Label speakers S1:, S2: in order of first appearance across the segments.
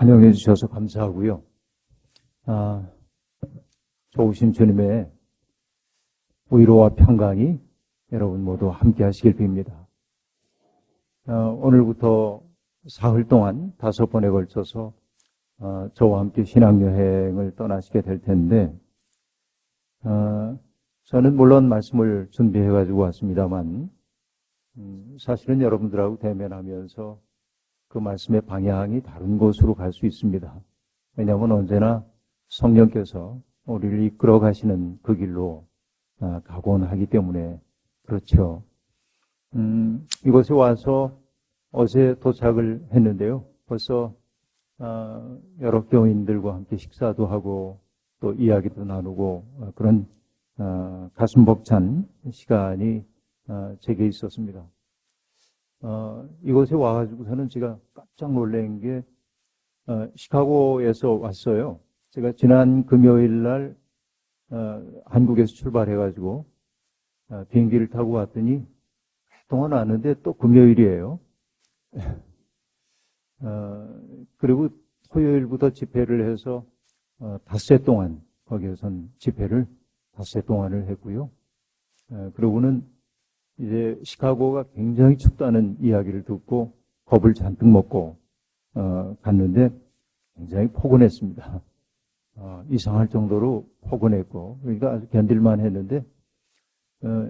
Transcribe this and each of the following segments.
S1: 환영해 주셔서 감사하고요. 좋으신 주님의 위로와 평강이 여러분 모두 함께 하시길 빕니다. 오늘부터 사흘 동안 5번에 걸쳐서 저와 함께 신앙여행을 떠나시게 될 텐데, 저는 물론 말씀을 준비해가지고 왔습니다만, 사실은 여러분들하고 대면하면서 그 말씀의 방향이 다른 곳으로 갈 수 있습니다. 왜냐하면 언제나 성령께서 우리를 이끌어 가시는 그 길로 가곤 하기 때문에 그렇죠. 이곳에 와서 어제 도착을 했는데요. 벌써 여러 교인들과 함께 식사도 하고 또 이야기도 나누고 그런 가슴 벅찬 시간이 제게 있었습니다. 이곳에 와가지고서는 제가 깜짝 놀란 게 시카고에서 왔어요. 제가 지난 금요일 날 한국에서 출발해가지고 비행기를 타고 왔더니 동안 왔는데 또 금요일이에요. 그리고 토요일부터 집회를 해서 닷새 동안 거기에선 집회를 닷새 동안을 했고요. 그러고는 이제 시카고가 굉장히 춥다는 이야기를 듣고 겁을 잔뜩 먹고 갔는데 굉장히 포근했습니다. 이상할 정도로 포근했고 그러니까 아주 견딜만 했는데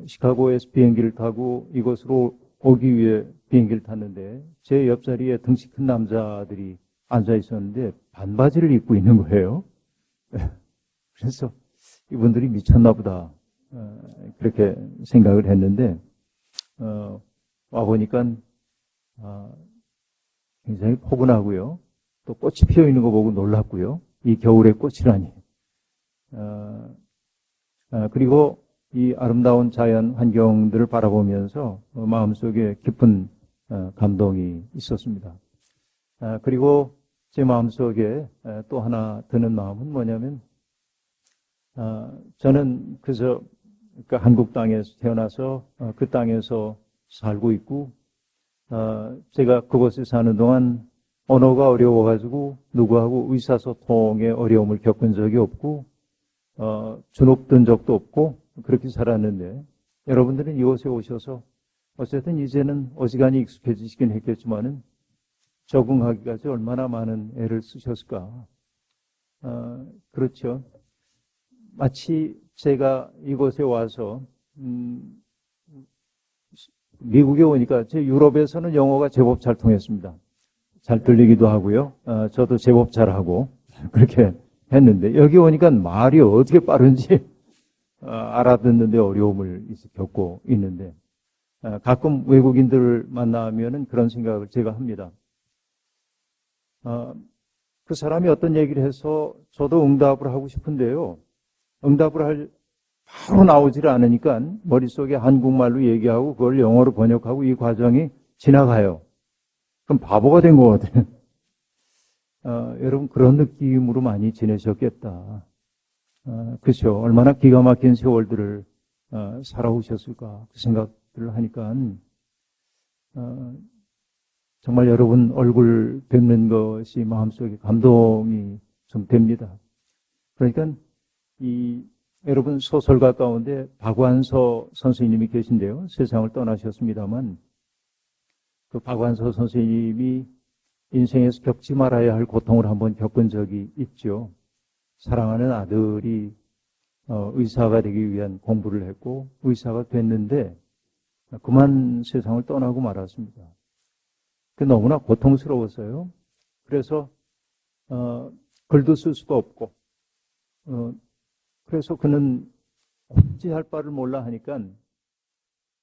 S1: 시카고에서 비행기를 타고 이곳으로 오기 위해 비행기를 탔는데 제 옆자리에 등치 큰 남자들이 앉아 있었는데 반바지를 입고 있는 거예요. 그래서 이분들이 미쳤나 보다 그렇게 생각을 했는데 와보니까 굉장히 포근하고요. 또 꽃이 피어 있는 거 보고 놀랐고요. 이 겨울의 꽃이라니. 그리고 이 아름다운 자연 환경들을 바라보면서 마음속에 깊은 감동이 있었습니다. 그리고 제 마음속에 또 하나 드는 마음은 뭐냐면 저는 그저 한국 땅에서 태어나서 그 땅에서 살고 있고 제가 그곳에 사는 동안 언어가 어려워가지고 누구하고 의사소통에 어려움을 겪은 적이 없고 주눅든 적도 없고 그렇게 살았는데 여러분들은 이곳에 오셔서 어쨌든 이제는 어지간히 익숙해지시긴 했겠지만은 적응하기까지 얼마나 많은 애를 쓰셨을까. 그렇죠. 마치 제가 이곳에 와서 미국에 오니까 제 유럽에서는 영어가 제법 잘 통했습니다. 잘 들리기도 하고요. 저도 제법 잘하고 그렇게 했는데 여기 오니까 말이 어떻게 빠른지 알아듣는데 어려움을 겪고 있는데 가끔 외국인들을 만나면은 그런 생각을 제가 합니다. 그 사람이 어떤 얘기를 해서 저도 응답을 하고 싶은데요. 응답을 바로 나오질 않으니까 머릿속에 한국말로 얘기하고 그걸 영어로 번역하고 이 과정이 지나가요. 그럼 바보가 된 것 같아요. 여러분 그런 느낌으로 많이 지내셨겠다. 그렇죠. 얼마나 기가 막힌 세월들을 살아오셨을까 그 생각들을 하니까 정말 여러분 얼굴 뵙는 것이 마음속에 감동이 좀 됩니다. 그러니까 여러분 소설가 가운데 박완서 선생님이 계신데요. 세상을 떠나셨습니다만 그 박완서 선생님이 인생에서 겪지 말아야 할 고통을 한번 겪은 적이 있죠. 사랑하는 아들이 의사가 되기 위한 공부를 했고 의사가 됐는데 그만 세상을 떠나고 말았습니다. 그 너무나 고통스러웠어요. 그래서 글도 쓸 수가 없고 그래서 그는 어찌할 바를 몰라 하니까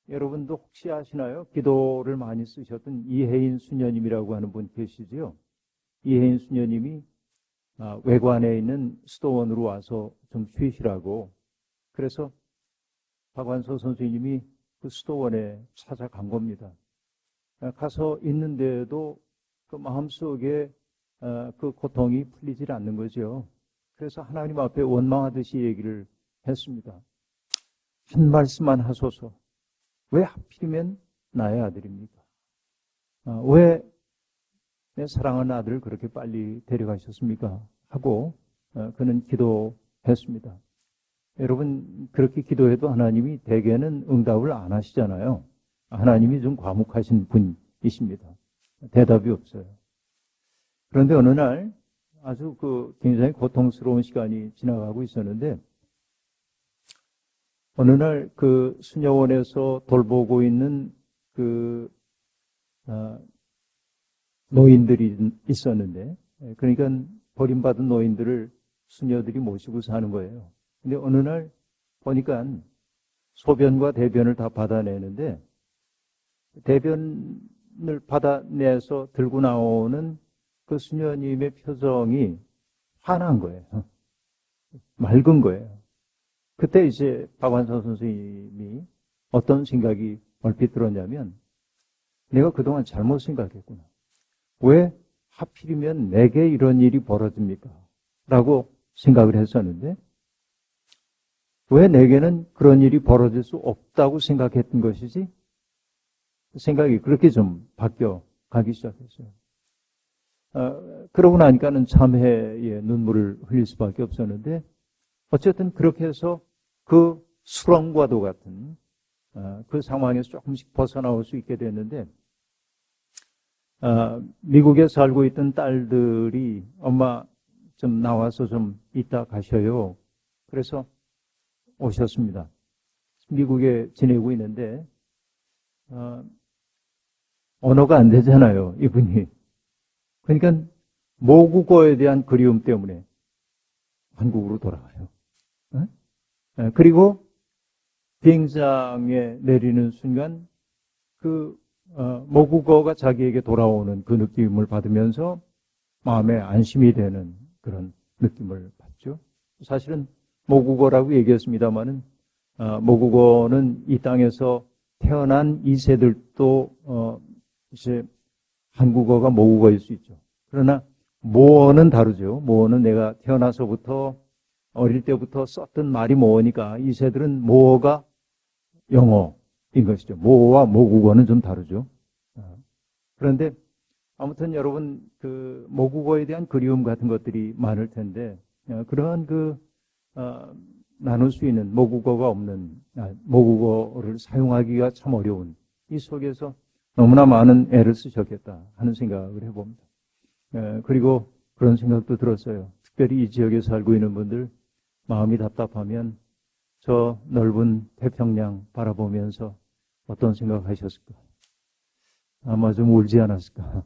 S1: 여러분도 혹시 아시나요? 기도를 많이 쓰셨던 이혜인 수녀님이라고 하는 분 계시죠? 이혜인 수녀님이 외관에 있는 수도원으로 와서 좀 쉬시라고 그래서 박완서 선생님이 그 수도원에 찾아간 겁니다. 가서 있는데도 그 마음속에 그 고통이 풀리질 않는 거죠. 그래서 하나님 앞에 원망하듯이 얘기를 했습니다. 한 말씀만 하소서. 왜 하필이면 나의 아들입니까? 왜 내 사랑하는 아들을 그렇게 빨리 데려가셨습니까? 하고 그는 기도했습니다. 여러분 그렇게 기도해도 하나님이 대개는 응답을 안 하시잖아요. 하나님이 좀 과묵하신 분이십니다. 대답이 없어요. 그런데 어느 날 아주 굉장히 고통스러운 시간이 지나가고 있었는데 어느 날 수녀원에서 돌보고 있는 노인들이 있었는데 그러니까 버림받은 노인들을 수녀들이 모시고 사는 거예요. 근데 어느 날 보니까 소변과 대변을 다 받아내는데 대변을 받아내서 들고 나오는 그 수녀님의 표정이 환한 거예요. 맑은 거예요. 그때 이제 박완서 선생님이 어떤 생각이 얼핏 들었냐면 내가 그동안 잘못 생각했구나. 왜 하필이면 내게 이런 일이 벌어집니까? 라고 생각을 했었는데 왜 내게는 그런 일이 벌어질 수 없다고 생각했던 것이지? 생각이 그렇게 좀 바뀌어 가기 시작했어요. 그러고 나니까는 참회의 눈물을 흘릴 수밖에 없었는데 어쨌든 그렇게 해서 그 수렁과도 같은 그 상황에서 조금씩 벗어나올 수 있게 됐는데 미국에 살고 있던 딸들이 엄마 좀 나와서 좀 이따 가셔요. 그래서 오셨습니다. 미국에 지내고 있는데 언어가 안 되잖아요, 이분이. 그러니까 모국어에 대한 그리움 때문에 한국으로 돌아가요. 그리고 비행장에 내리는 순간 모국어가 자기에게 돌아오는 그 느낌을 받으면서 마음에 안심이 되는 그런 느낌을 받죠. 사실은 모국어라고 얘기했습니다마는 모국어는 이 땅에서 태어난 2세들도 이제 한국어가 모국어일 수 있죠. 그러나 모어는 다르죠. 모어는 내가 태어나서부터 어릴 때부터 썼던 말이 모어니까 2세들은 모어가 영어인 것이죠. 모어와 모국어는 좀 다르죠. 그런데 아무튼 여러분 모국어에 대한 그리움 같은 것들이 많을 텐데 그러한 나눌 수 있는 모국어가 없는 모국어를 사용하기가 참 어려운 이 속에서 너무나 많은 애를 쓰셨겠다 하는 생각을 해봅니다. 그리고 그런 생각도 들었어요. 특별히 이 지역에 살고 있는 분들 마음이 답답하면 저 넓은 태평양 바라보면서 어떤 생각하셨을까? 아마 좀 울지 않았을까?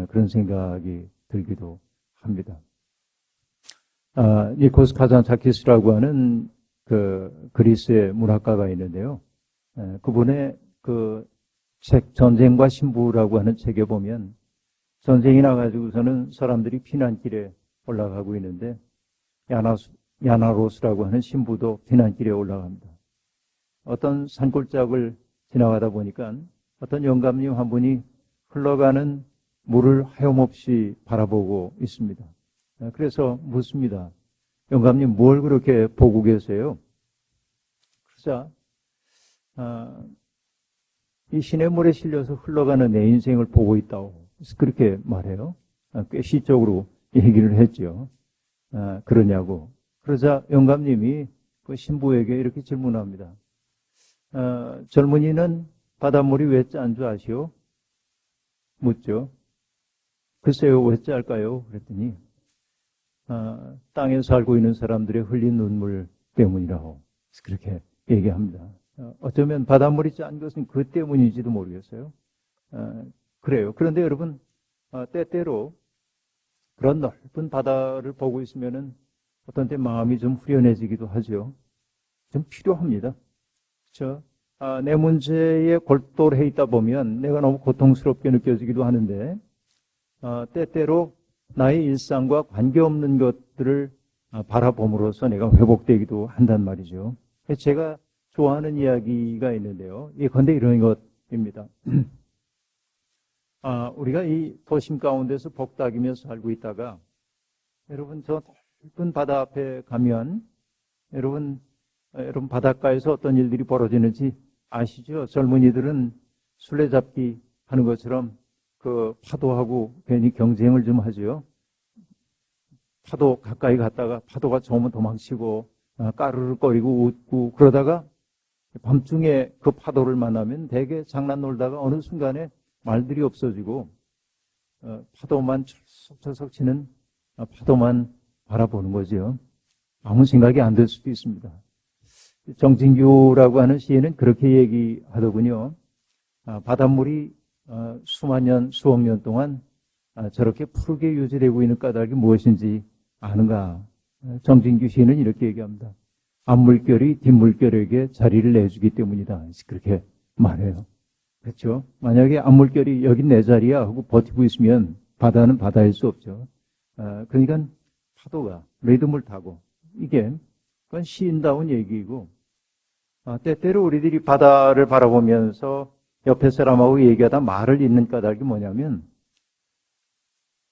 S1: 그런 생각이 들기도 합니다. 니코스 카잔차키스라고 하는 그리스의 문학가가 있는데요. 그분의 책 전쟁과 신부라고 하는 책에 보면 전쟁이 나가지고서는 사람들이 피난길에 올라가고 있는데 야나로스라고 하는 신부도 피난길에 올라갑니다. 어떤 산골짜기를 지나가다 보니까 어떤 영감님 한 분이 흘러가는 물을 하염없이 바라보고 있습니다. 그래서 묻습니다. 영감님 뭘 그렇게 보고 계세요? 그러자 이 시냇물에 실려서 흘러가는 내 인생을 보고 있다고 그렇게 말해요. 꽤 시적으로 얘기를 했죠. 그러냐고. 그러자 영감님이 그 신부에게 이렇게 질문합니다. 젊은이는 바닷물이 왜 짠 줄 아시오? 묻죠. 글쎄요, 왜 짤까요? 그랬더니 땅에 살고 있는 사람들의 흘린 눈물 때문이라고 그렇게 얘기합니다. 어쩌면 바닷물이 짠 것은 그 때문인지도 모르겠어요. 그래요. 그런데 여러분, 때때로 그런 넓은 바다를 보고 있으면은 어떤 때 마음이 좀 후련해지기도 하죠. 좀 필요합니다. 그렇죠? 내 문제에 골똘해 있다 보면 내가 너무 고통스럽게 느껴지기도 하는데 때때로 나의 일상과 관계없는 것들을 바라봄으로써 내가 회복되기도 한단 말이죠. 제가 좋아하는 이야기가 있는데요. 예컨대 이런 것입니다. 우리가 이 도심 가운데서 복닥이면서 살고 있다가 여러분 저 넓은 바다 앞에 가면 여러분 바닷가에서 어떤 일들이 벌어지는지 아시죠? 젊은이들은 술래잡기 하는 것처럼 그 파도하고 괜히 경쟁을 좀 하죠. 파도 가까이 갔다가 파도가 좋으면 도망치고 까르르거리고 웃고 그러다가 밤중에 그 파도를 만나면 대개 장난 놀다가 어느 순간에 말들이 없어지고 파도만 철썩철썩 치는 파도만 바라보는 거죠. 아무 생각이 안 들 수도 있습니다. 정진규라고 하는 시인은 그렇게 얘기하더군요. 바닷물이 수만 년, 수억 년 동안 저렇게 푸르게 유지되고 있는 까닭이 무엇인지 아는가? 정진규 시인은 이렇게 얘기합니다. 앞물결이 뒷물결에게 자리를 내주기 때문이다. 그렇게 말해요. 그렇죠? 만약에 앞물결이 여긴 내 자리야 하고 버티고 있으면 바다는 바다일 수 없죠. 그러니까 파도가 리듬을 타고 이게 그건 시인다운 얘기이고 때때로 우리들이 바다를 바라보면서 옆에 사람하고 얘기하다 말을 잇는 까닭이 뭐냐면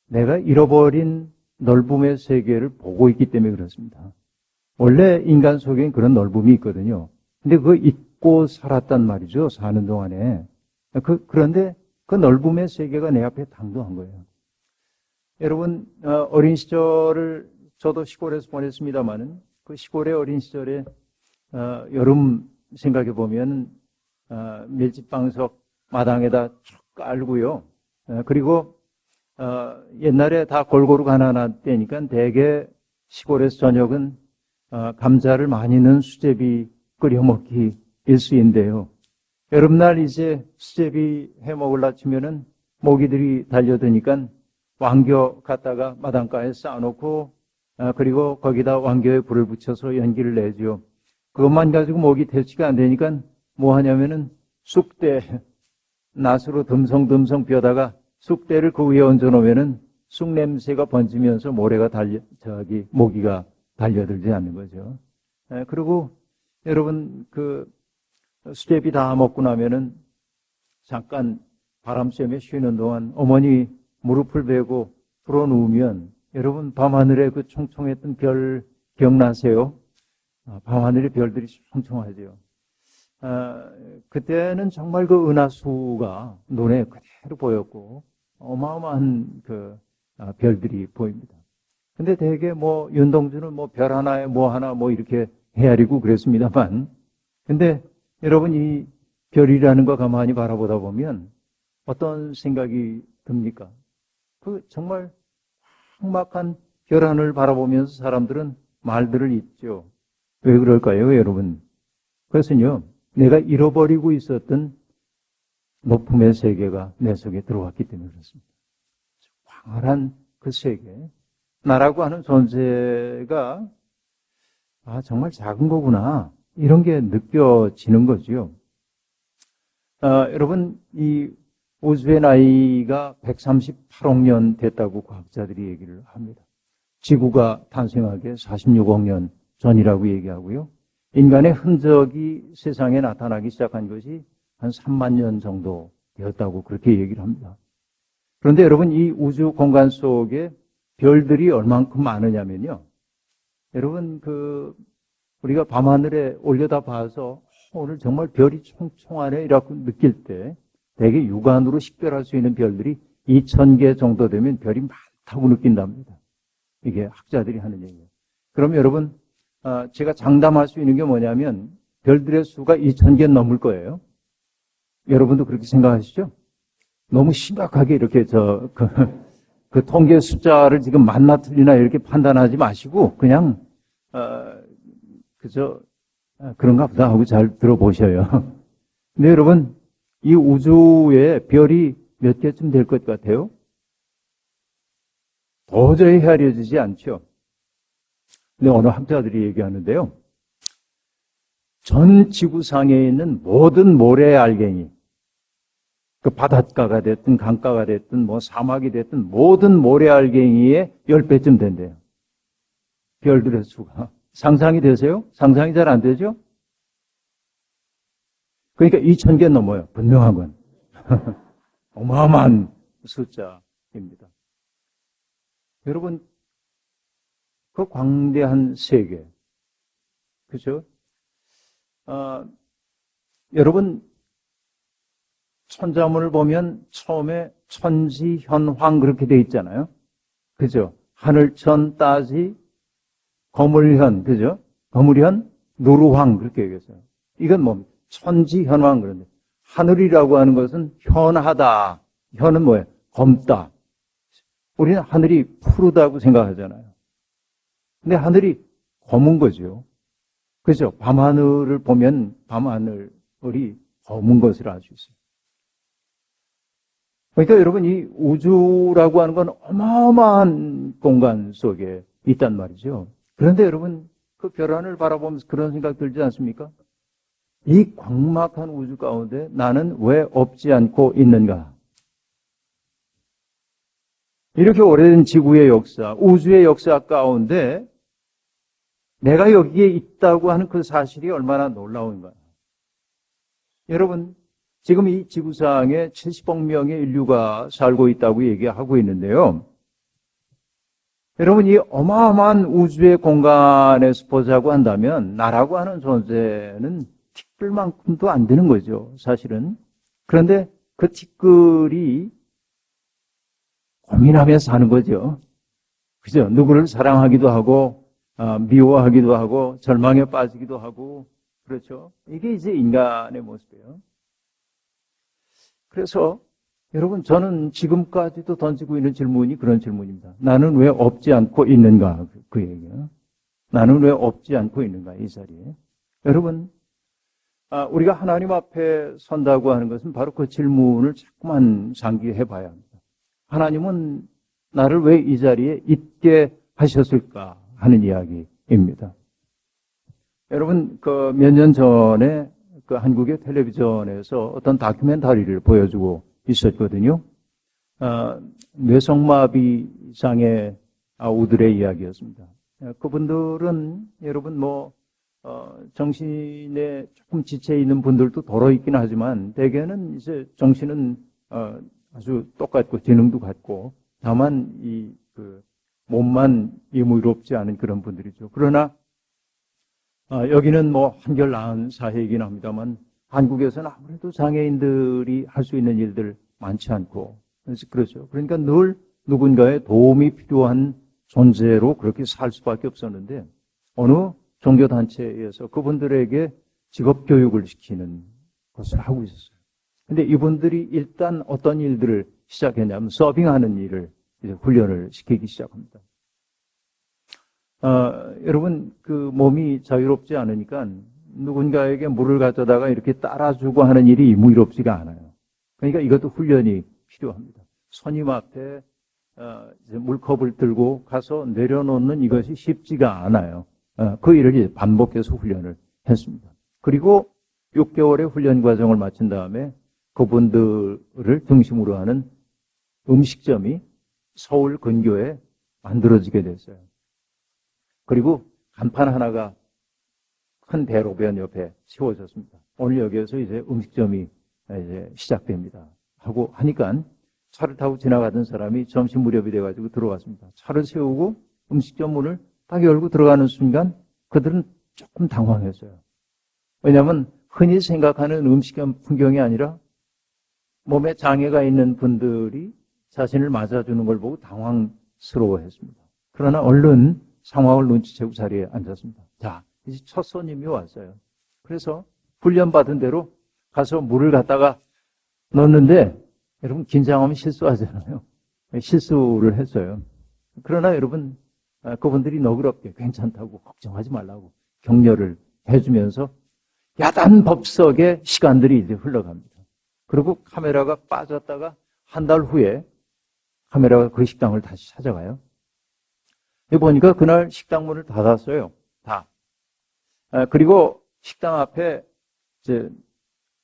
S1: 내가 잃어버린 넓음의 세계를 보고 있기 때문에 그렇습니다. 원래 인간 속에는 그런 넓음이 있거든요. 근데 그거 잊고 살았단 말이죠. 사는 동안에. 그런데 그 넓음의 세계가 내 앞에 당도한 거예요. 여러분 어린 시절을 저도 시골에서 보냈습니다마는 그 시골의 어린 시절에 여름 생각해 보면 밀집방석 마당에다 쭉 깔고요. 그리고 옛날에 다 골고루 가난한 때니까 대개 시골에서 저녁은 감자를 많이 넣은 수제비 끓여 먹기 일수인데요. 여름날 이제 수제비 해 먹으려 치면은 모기들이 달려드니까 왕겨 갖다가 마당가에 쌓아놓고 그리고 거기다 왕겨에 불을 붙여서 연기를 내죠. 그것만 가지고 모기 퇴치가 안 되니까 뭐 하냐면은 쑥대 낫으로 듬성듬성 벼다가 쑥대를 그 위에 얹어놓으면은 쑥 냄새가 번지면서 모기가 달려들지 않는 거죠. 그리고 여러분 그 수제비 다 먹고 나면은 잠깐 바람 쐬며 쉬는 동안 어머니 무릎을 베고 풀어 누우면 여러분 밤하늘에 그 총총했던 별 기억나세요? 밤하늘의 별들이 총총하죠. 그때는 정말 그 은하수가 눈에 그대로 보였고 어마어마한 그 별들이 보입니다. 근데 대개 뭐 윤동주는 뭐 별 하나에 뭐 하나 뭐 이렇게 헤아리고 그랬습니다만 근데 여러분 이 별이라는 거 가만히 바라보다 보면 어떤 생각이 듭니까? 그 정말 삭막한 별 하늘을 바라보면서 사람들은 말들을 잇죠. 왜 그럴까요, 여러분? 그것은요, 내가 잃어버리고 있었던 높음의 세계가 내 속에 들어왔기 때문에 그렇습니다. 광활한 그 세계, 나라고 하는 존재가 정말 작은 거구나 이런 게 느껴지는 거지요. 여러분 이 우주의 나이가 138억 년 됐다고 과학자들이 얘기를 합니다. 지구가 탄생하기 46억 년 전이라고 얘기하고요. 인간의 흔적이 세상에 나타나기 시작한 것이 한 3만 년 정도 되었다고 그렇게 얘기를 합니다. 그런데 여러분 이 우주 공간 속에 별들이 얼만큼 많으냐면요. 여러분 우리가 밤하늘에 올려다 봐서 오늘 정말 별이 총총하네 이라고 느낄 때 대개 육안으로 식별할 수 있는 별들이 2,000개 정도 되면 별이 많다고 느낀답니다. 이게 학자들이 하는 얘기예요. 그럼 여러분 제가 장담할 수 있는 게 뭐냐면 별들의 수가 2,000개 넘을 거예요. 여러분도 그렇게 생각하시죠? 너무 심각하게 이렇게 그 통계 숫자를 지금 맞나 틀리나 이렇게 판단하지 마시고 그냥 그저 그런가 보다 하고 잘 들어보셔요. 근데 여러분 이 우주에 별이 몇 개쯤 될 것 같아요? 도저히 헤아려지지 않죠. 근데 어느 학자들이 얘기하는데요. 전 지구상에 있는 모든 모래알갱이, 그 바닷가가 됐든 강가가 됐든 뭐 사막이 됐든 모든 모래알갱이의 10배쯤 된대요. 별들의 수가. 상상이 되세요? 상상이 잘 안 되죠? 그러니까 2,000개 넘어요. 분명한 건. 어마어마한 숫자입니다. 여러분, 그 광대한 세계. 그죠? 여러분, 천자문을 보면 처음에 천지, 현황 그렇게 돼 있잖아요. 그죠? 하늘천, 따지, 거물현, 그죠? 거물현, 노루황 그렇게 얘기했어요. 이건 뭡니까? 천지, 현황 그런데 하늘이라고 하는 것은 현하다. 현은 뭐예요? 검다. 우리는 하늘이 푸르다고 생각하잖아요. 근데 하늘이 검은 거죠. 그죠? 밤하늘을 보면 밤하늘이 검은 것을 알 수 있어요. 그러니까 여러분 이 우주라고 하는 건 어마어마한 공간 속에 있단 말이죠. 그런데 여러분 그 별하늘 바라보면서 그런 생각 들지 않습니까? 이 광막한 우주 가운데 나는 왜 없지 않고 있는가? 이렇게 오래된 지구의 역사, 우주의 역사 가운데 내가 여기에 있다고 하는 그 사실이 얼마나 놀라운가. 여러분, 지금 이 지구상에 70억 명의 인류가 살고 있다고 얘기하고 있는데요. 여러분, 이 어마어마한 우주의 공간에서 보자고 한다면 나라고 하는 존재는 티끌만큼도 안 되는 거죠, 사실은. 그런데 그 티끌이 고민하면서 사는 거죠. 그죠? 누구를 사랑하기도 하고, 미워하기도 하고, 절망에 빠지기도 하고, 그렇죠? 이게 이제 인간의 모습이에요. 그래서 여러분, 저는 지금까지도 던지고 있는 질문이 그런 질문입니다. 나는 왜 없지 않고 있는가? 그 얘기예요. 나는 왜 없지 않고 있는가? 이 자리에. 여러분, 우리가 하나님 앞에 선다고 하는 것은 바로 그 질문을 자꾸만 상기해 봐야 합니다. 하나님은 나를 왜 이 자리에 있게 하셨을까 하는 이야기입니다. 여러분, 그 몇 년 전에 그 한국의 텔레비전에서 어떤 다큐멘터리를 보여주고 있었거든요. 뇌성마비장애 아우들의 이야기였습니다. 그분들은 여러분 정신에 조금 지체 있는 분들도 더러 있긴 하지만 대개는 이제 정신은 아주 똑같고 지능도 같고 다만 그 몸만 이무롭지 않은 그런 분들이죠. 그러나 여기는 한결 나은 사회이긴 합니다만 한국에서는 아무래도 장애인들이 할 수 있는 일들 많지 않고 그렇죠. 그러니까 늘 누군가의 도움이 필요한 존재로 그렇게 살 수밖에 없었는데 어느 종교단체에서 그분들에게 직업교육을 시키는 것을 하고 있었어요. 근데 이분들이 일단 어떤 일들을 시작했냐면 서빙하는 일을 이제 훈련을 시키기 시작합니다. 여러분 그 몸이 자유롭지 않으니까 누군가에게 물을 가져다가 이렇게 따라주고 하는 일이 무의롭지가 않아요. 그러니까 이것도 훈련이 필요합니다. 손님 앞에 물컵을 들고 가서 내려놓는 이것이 쉽지가 않아요. 그 일을 이제 반복해서 훈련을 했습니다. 그리고 6개월의 훈련 과정을 마친 다음에 그분들을 중심으로 하는 음식점이 서울 근교에 만들어지게 됐어요. 그리고 간판 하나가 큰 대로변 옆에 세워졌습니다. 오늘 여기에서 이제 음식점이 이제 시작됩니다. 하고 하니까 차를 타고 지나가던 사람이 점심 무렵이 돼가지고 들어왔습니다. 차를 세우고 음식점 문을 딱 열고 들어가는 순간 그들은 조금 당황했어요. 왜냐하면 흔히 생각하는 음식점 풍경이 아니라 몸에 장애가 있는 분들이 자신을 맞아주는 걸 보고 당황스러워했습니다. 그러나 얼른 상황을 눈치채고 자리에 앉았습니다. 자, 이제 첫 손님이 왔어요. 그래서 훈련받은 대로 가서 물을 갖다가 넣었는데 여러분 긴장하면 실수하잖아요. 실수를 했어요. 그러나 여러분 그분들이 너그럽게 괜찮다고 걱정하지 말라고 격려를 해주면서 야단법석의 시간들이 이제 흘러갑니다. 그리고 카메라가 빠졌다가 한 달 후에 카메라가 그 식당을 다시 찾아가요. 보니까 그날 식당 문을 닫았어요. 다. 그리고 식당 앞에 이제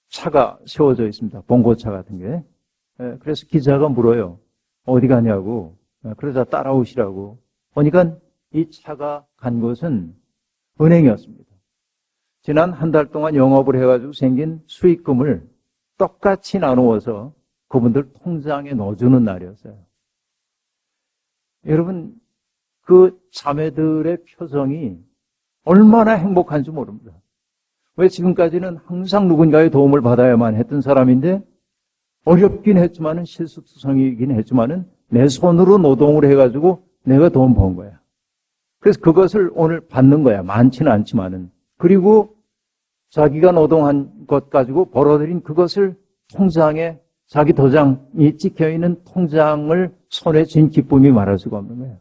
S1: 차가 세워져 있습니다. 봉고차 같은 게. 그래서 기자가 물어요. 어디 가냐고. 그러자 따라오시라고. 보니까 이 차가 간 곳은 은행이었습니다. 지난 한 달 동안 영업을 해가지고 생긴 수익금을 똑같이 나누어서 그분들 통장에 넣어주는 날이었어요. 여러분, 그 자매들의 표정이 얼마나 행복한지 모릅니다. 왜 지금까지는 항상 누군가의 도움을 받아야만 했던 사람인데 어렵긴 했지만은 실수투성이긴 했지만은 내 손으로 노동을 해가지고 내가 돈 번 거야. 그래서 그것을 오늘 받는 거야. 많지는 않지만은. 그리고 자기가 노동한 것 가지고 벌어들인 그것을 통장에 자기 도장이 찍혀있는 통장을 손에 쥔 기쁨이 말할 수가 없는 거예요.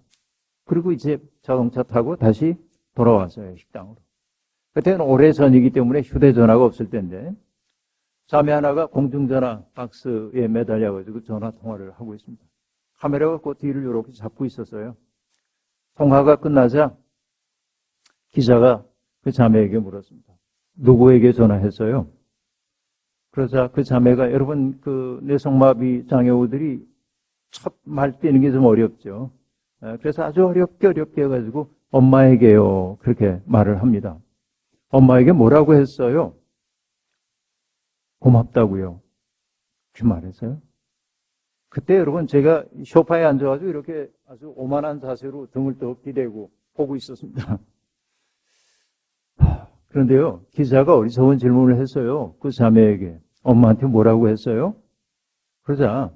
S1: 그리고 이제 자동차 타고 다시 돌아왔어요. 식당으로. 그때는 오래전이기 때문에 휴대전화가 없을 때인데 자매 하나가 공중전화 박스에 매달려가지고 전화 통화를 하고 있습니다. 카메라가 그 뒤를 이렇게 잡고 있었어요. 통화가 끝나자 기자가 그 자매에게 물었습니다. 누구에게 전화했어요? 그러자 그 자매가 여러분 그 뇌성마비 장애우들이 첫 말 떼는 게 좀 어렵죠. 그래서 아주 어렵게 해가지고 엄마에게요. 그렇게 말을 합니다. 엄마에게 뭐라고 했어요? 고맙다고요. 그 말했어요. 그때 여러분 제가 소파에 앉아가지고 이렇게 아주 오만한 자세로 등을 떡 기대고 보고 있었습니다. 그런데요, 기자가 어리석은 질문을 했어요. 그 자매에게. 엄마한테 뭐라고 했어요? 그러자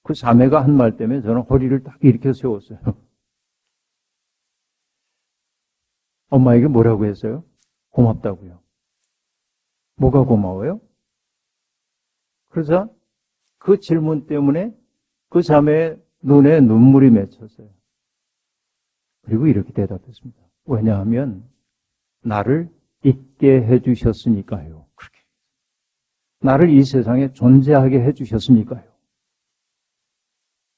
S1: 그 자매가 한 말 때문에 저는 허리를 딱 일으켜 세웠어요. 엄마에게 뭐라고 했어요? 고맙다고요. 뭐가 고마워요? 그러자 그 질문 때문에 그 자매의 눈에 눈물이 맺혔어요. 그리고 이렇게 대답했습니다. 왜냐하면 나를 있게 해주셨으니까요. 그렇게. 나를 이 세상에 존재하게 해주셨으니까요.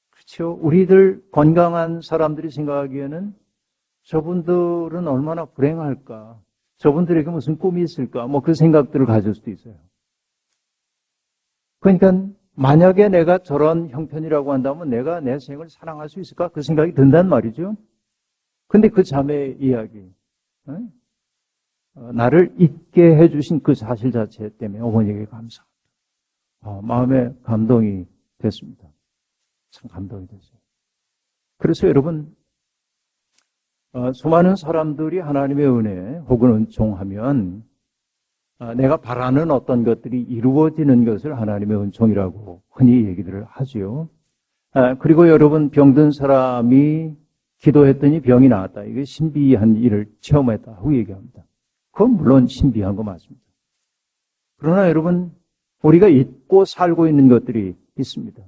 S1: 그렇죠? 우리들 건강한 사람들이 생각하기에는 저분들은 얼마나 불행할까? 저분들에게 무슨 꿈이 있을까? 뭐 그 생각들을 가질 수도 있어요. 그러니까 만약에 내가 저런 형편이라고 한다면 내가 내 생을 사랑할 수 있을까? 그 생각이 든단 말이죠. 근데 그 자매의 이야기, 나를 있게 해주신 그 사실 자체 때문에 어머니에게 감사합니다. 마음에 감동이 됐습니다. 참 감동이 됐어요. 그래서 여러분, 수많은 사람들이 하나님의 은혜 혹은 은총하면 내가 바라는 어떤 것들이 이루어지는 것을 하나님의 은총이라고 흔히 얘기들을 하지요. 그리고 여러분, 병든 사람이 기도했더니 병이 나았다. 이게 신비한 일을 체험했다 하고 얘기합니다. 그건 물론 신비한 거 맞습니다. 그러나 여러분, 우리가 잊고 살고 있는 것들이 있습니다.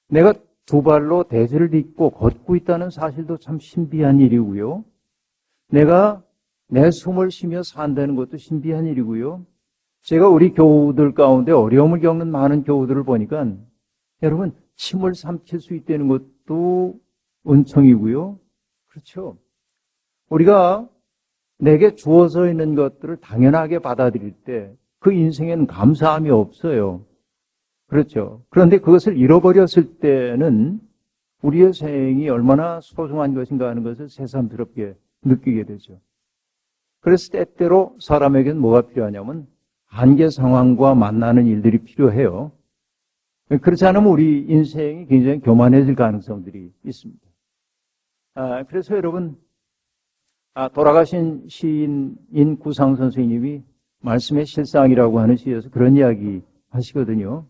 S1: 내가 두 발로 대지를 딛고 걷고 있다는 사실도 참 신비한 일이고요. 내가 내 숨을 쉬며 산다는 것도 신비한 일이고요. 제가 우리 교우들 가운데 어려움을 겪는 많은 교우들을 보니까 여러분 침을 삼킬 수 있다는 것도 은총이고요. 그렇죠. 우리가 내게 주어져 있는 것들을 당연하게 받아들일 때 그 인생에는 감사함이 없어요. 그렇죠. 그런데 그것을 잃어버렸을 때는 우리의 생이 얼마나 소중한 것인가 하는 것을 새삼스럽게 느끼게 되죠. 그래서 때때로 사람에게는 뭐가 필요하냐면 한계 상황과 만나는 일들이 필요해요. 그렇지 않으면 우리 인생이 굉장히 교만해질 가능성들이 있습니다. 그래서 여러분, 돌아가신 시인인 구상 선생님이 말씀의 실상이라고 하는 시에서 그런 이야기 하시거든요.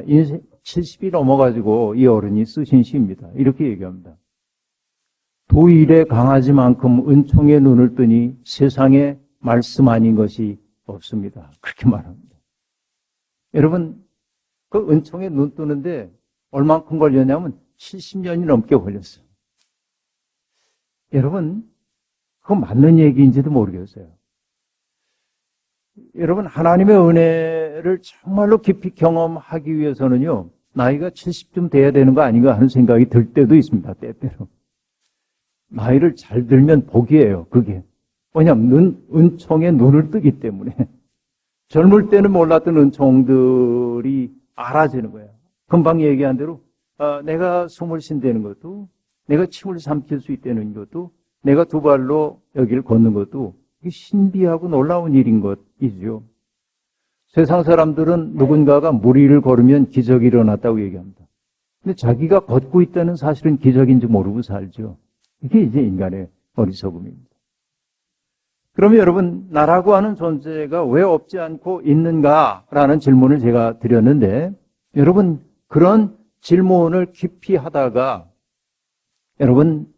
S1: 인생 70이 넘어가지고 이 어른이 쓰신 시입니다. 이렇게 얘기합니다. 도일에 강하지만큼 은총의 눈을 뜨니 세상에 말씀 아닌 것이 없습니다. 그렇게 말합니다. 여러분, 그 은총에 눈 뜨는데 얼만큼 걸렸냐면 70년이 넘게 걸렸어요. 여러분, 그거 맞는 얘기인지도 모르겠어요. 여러분, 하나님의 은혜를 정말로 깊이 경험하기 위해서는요, 나이가 70쯤 돼야 되는 거 아닌가 하는 생각이 들 때도 있습니다, 때때로. 나이를 잘 들면 복이에요, 그게. 왜냐하면 은총에 눈을 뜨기 때문에. 젊을 때는 몰랐던 은총들이 알아지는 거예요. 금방 얘기한 대로, 내가 숨을 쉰다는 것도, 내가 침을 삼킬 수 있다는 것도, 내가 두 발로 여기를 걷는 것도, 이게 신비하고 놀라운 일인 것이죠. 세상 사람들은 누군가가 무리를 걸으면 기적이 일어났다고 얘기합니다. 근데 자기가 걷고 있다는 사실은 기적인지 모르고 살죠. 이게 이제 인간의 어리석음입니다. 그러면 여러분, 나라고 하는 존재가 왜 없지 않고 있는가라는 질문을 제가 드렸는데 여러분, 그런 질문을 깊이 하다가 여러분,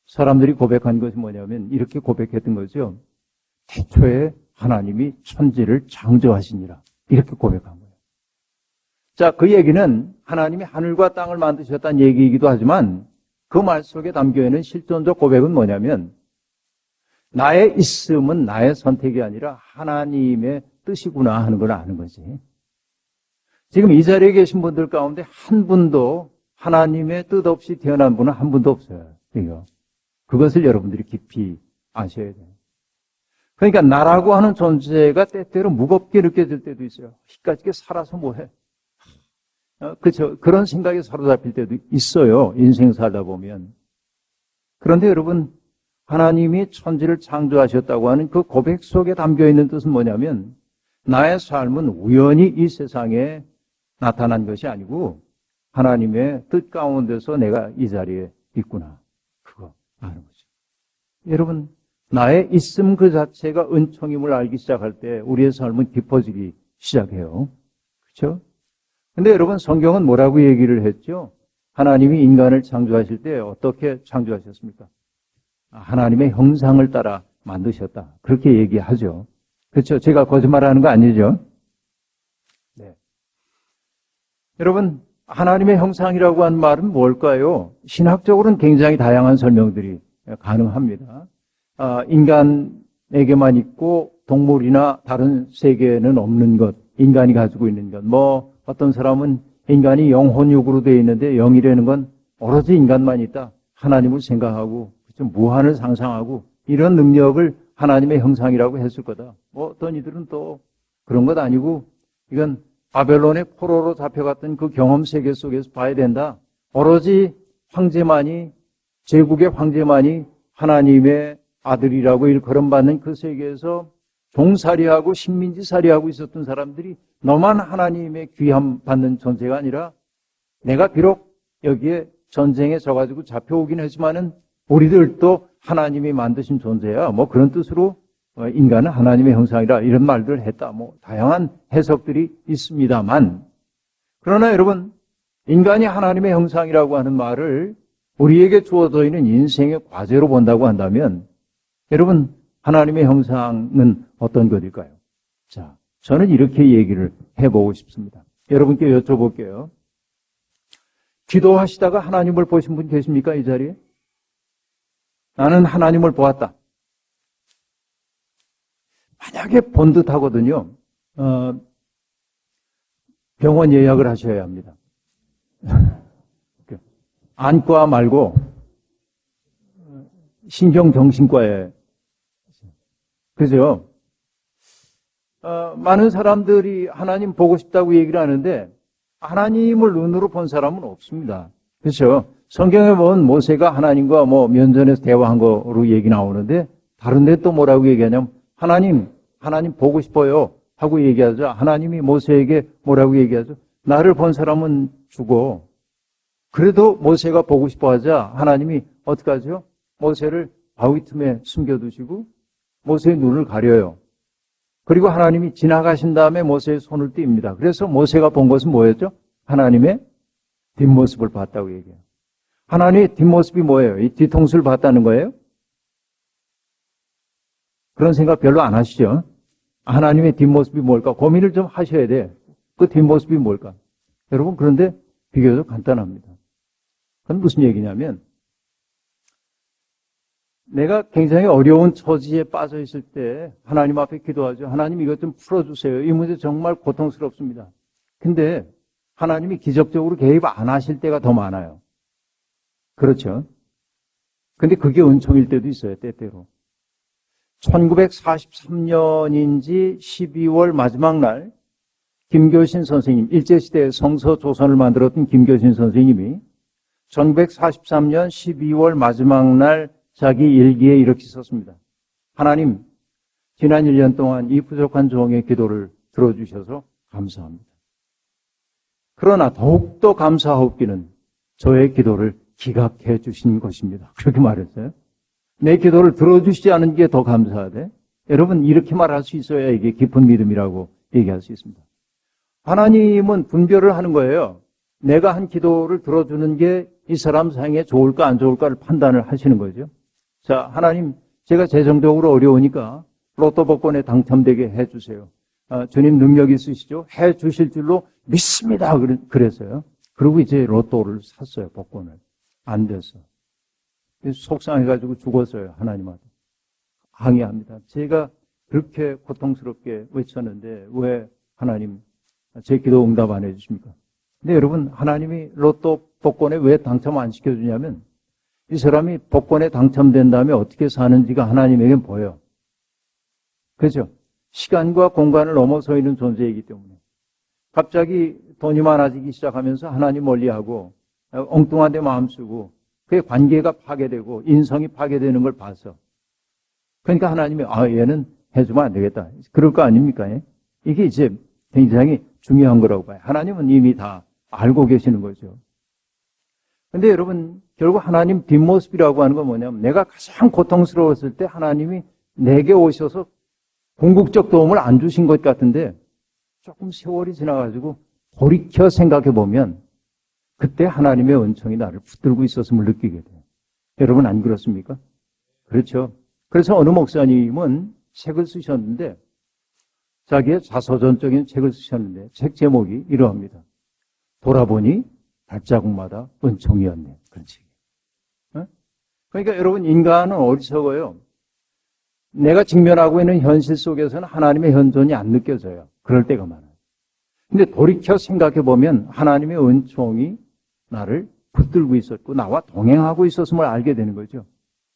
S1: 사람들이 고백한 것이 뭐냐면 이렇게 고백했던 거죠. 태초에 하나님이 천지를 창조하시니라. 이렇게 고백한 거예요. 자, 그 얘기는 하나님이 하늘과 땅을 만드셨다는 얘기이기도 하지만 그 말 속에 담겨있는 실존적 고백은 뭐냐면 나의 있음은 나의 선택이 아니라 하나님의 뜻이구나 하는 걸 아는 거지. 지금 이 자리에 계신 분들 가운데 한 분도 하나님의 뜻 없이 태어난 분은 한 분도 없어요. 이거. 그것을 여러분들이 깊이 아셔야 돼요. 그러니까 나라고 하는 존재가 때때로 무겁게 느껴질 때도 있어요. 이까짓게 살아서 뭐해? 그렇죠. 그런 생각에 사로잡힐 때도 있어요. 인생 살다 보면. 그런데 여러분, 하나님이 천지를 창조하셨다고 하는 그 고백 속에 담겨있는 뜻은 뭐냐면 나의 삶은 우연히 이 세상에 나타난 것이 아니고 하나님의 뜻 가운데서 내가 이 자리에 있구나. 그거 아는 거죠. 여러분, 나의 있음 그 자체가 은총임을 알기 시작할 때 우리의 삶은 깊어지기 시작해요. 그렇죠? 근데 여러분, 성경은 뭐라고 얘기를 했죠? 하나님이 인간을 창조하실 때 어떻게 창조하셨습니까? 하나님의 형상을 따라 만드셨다. 그렇게 얘기하죠. 그렇죠? 제가 거짓말하는 거 아니죠? 네. 여러분, 하나님의 형상이라고 한 말은 뭘까요? 신학적으로는 굉장히 다양한 설명들이 가능합니다. 인간에게만 있고 동물이나 다른 세계에는 없는 것, 인간이 가지고 있는 것. 어떤 사람은 인간이 영혼육으로 되어 있는데 영이라는 건 오로지 인간만 있다. 하나님을 생각하고 좀 무한을 상상하고 이런 능력을 하나님의 형상이라고 했을 거다. 어떤 이들은 또 그런 것 아니고 이건 바벨론의 포로로 잡혀갔던 그 경험 세계 속에서 봐야 된다. 오로지 황제만이, 제국의 황제만이 하나님의 아들이라고 일컬음받는 그 세계에서 종살이하고 식민지살이하고 있었던 사람들이 너만 하나님의 귀함 받는 존재가 아니라 내가 비록 여기에 전쟁에 져가지고 잡혀오긴 하지만은 우리들도 하나님이 만드신 존재야. 그런 뜻으로 인간은 하나님의 형상이라 이런 말들을 했다. 다양한 해석들이 있습니다만 그러나 여러분, 인간이 하나님의 형상이라고 하는 말을 우리에게 주어져 있는 인생의 과제로 본다고 한다면 여러분, 하나님의 형상은 어떤 것일까요? 자, 저는 이렇게 얘기를 해보고 싶습니다. 여러분께 여쭤볼게요. 기도하시다가 하나님을 보신 분 계십니까? 이 자리에? 나는 하나님을 보았다. 만약에 본 듯 하거든요. 병원 예약을 하셔야 합니다. 안과 말고 신경정신과에. 그죠? 많은 사람들이 하나님 보고 싶다고 얘기를 하는데 하나님을 눈으로 본 사람은 없습니다. 그렇죠? 성경에 보면 모세가 하나님과 면전에서 대화한 거로 얘기 나오는데 다른 데 또 뭐라고 얘기하냐면 하나님 보고 싶어요 하고 얘기하죠. 하나님이 모세에게 뭐라고 얘기하죠? 나를 본 사람은 죽어. 그래도 모세가 보고 싶어 하자 하나님이 어떻게 하죠? 모세를 바위 틈에 숨겨두시고 모세의 눈을 가려요. 그리고 하나님이 지나가신 다음에 모세의 손을 띱니다. 그래서 모세가 본 것은 뭐였죠? 하나님의 뒷모습을 봤다고 얘기해요. 하나님의 뒷모습이 뭐예요? 이 뒤통수를 봤다는 거예요? 그런 생각 별로 안 하시죠? 하나님의 뒷모습이 뭘까? 고민을 좀 하셔야 돼. 그 뒷모습이 뭘까? 여러분, 그런데 비교적 간단합니다. 그건 무슨 얘기냐면 내가 굉장히 어려운 처지에 빠져 있을 때 하나님 앞에 기도하죠. 하나님 이것 좀 풀어주세요. 이 문제 정말 고통스럽습니다. 근데 하나님이 기적적으로 개입 안 하실 때가 더 많아요. 그렇죠? 근데 그게 은총일 때도 있어요. 때때로. 1943년인지 12월 마지막 날 김교신 선생님, 일제시대에 성서조선을 만들었던 김교신 선생님이 1943년 12월 마지막 날 자기 일기에 이렇게 썼습니다. 하나님, 지난 1년 동안 이 부족한 종의 기도를 들어주셔서 감사합니다. 그러나 더욱더 감사하옵기는 저의 기도를 기각해 주신 것입니다. 그렇게 말했어요. 내 기도를 들어주시지 않은 게 더 감사하대. 여러분, 이렇게 말할 수 있어야 이게 깊은 믿음이라고 얘기할 수 있습니다. 하나님은 분별을 하는 거예요. 내가 한 기도를 들어주는 게 이 사람 생에 좋을까 안 좋을까를 판단을 하시는 거죠. 자, 하나님, 제가 재정적으로 어려우니까 로또 복권에 당첨되게 해주세요. 주님 능력 있으시죠? 해주실 줄로 믿습니다. 그랬어요. 그리고 이제 로또를 샀어요, 복권을. 안 돼서. 속상해가지고 죽었어요, 하나님한테. 항의합니다. 제가 그렇게 고통스럽게 외쳤는데 왜 하나님 제 기도 응답 안 해주십니까? 근데 여러분, 하나님이 로또 복권에 왜 당첨 안 시켜주냐면 이 사람이 복권에 당첨된 다음에 어떻게 사는지가 하나님에겐 보여요. 그렇죠? 시간과 공간을 넘어서 있는 존재이기 때문에. 갑자기 돈이 많아지기 시작하면서 하나님 멀리하고 엉뚱한 데 마음 쓰고 그의 관계가 파괴되고 인성이 파괴되는 걸 봐서. 그러니까 하나님이 얘는 해주면 안 되겠다. 그럴 거 아닙니까? 이게 이제 굉장히 중요한 거라고 봐요. 하나님은 이미 다 알고 계시는 거죠. 근데 여러분, 결국 하나님 뒷모습이라고 하는 건 뭐냐면 내가 가장 고통스러웠을 때 하나님이 내게 오셔서 궁극적 도움을 안 주신 것 같은데 조금 세월이 지나가지고 돌이켜 생각해 보면 그때 하나님의 은총이 나를 붙들고 있었음을 느끼게 돼요. 여러분 안 그렇습니까? 그렇죠. 그래서 어느 목사님은 책을 쓰셨는데 자기의 자서전적인 책을 쓰셨는데 책 제목이 이러합니다. 돌아보니 발자국마다 은총이었네. 그런 책이에요. 그러니까 여러분 인간은 어리석어요. 내가 직면하고 있는 현실 속에서는 하나님의 현존이 안 느껴져요. 그럴 때가 많아요. 근데 돌이켜 생각해 보면 하나님의 은총이 나를 붙들고 있었고 나와 동행하고 있었음을 알게 되는 거죠.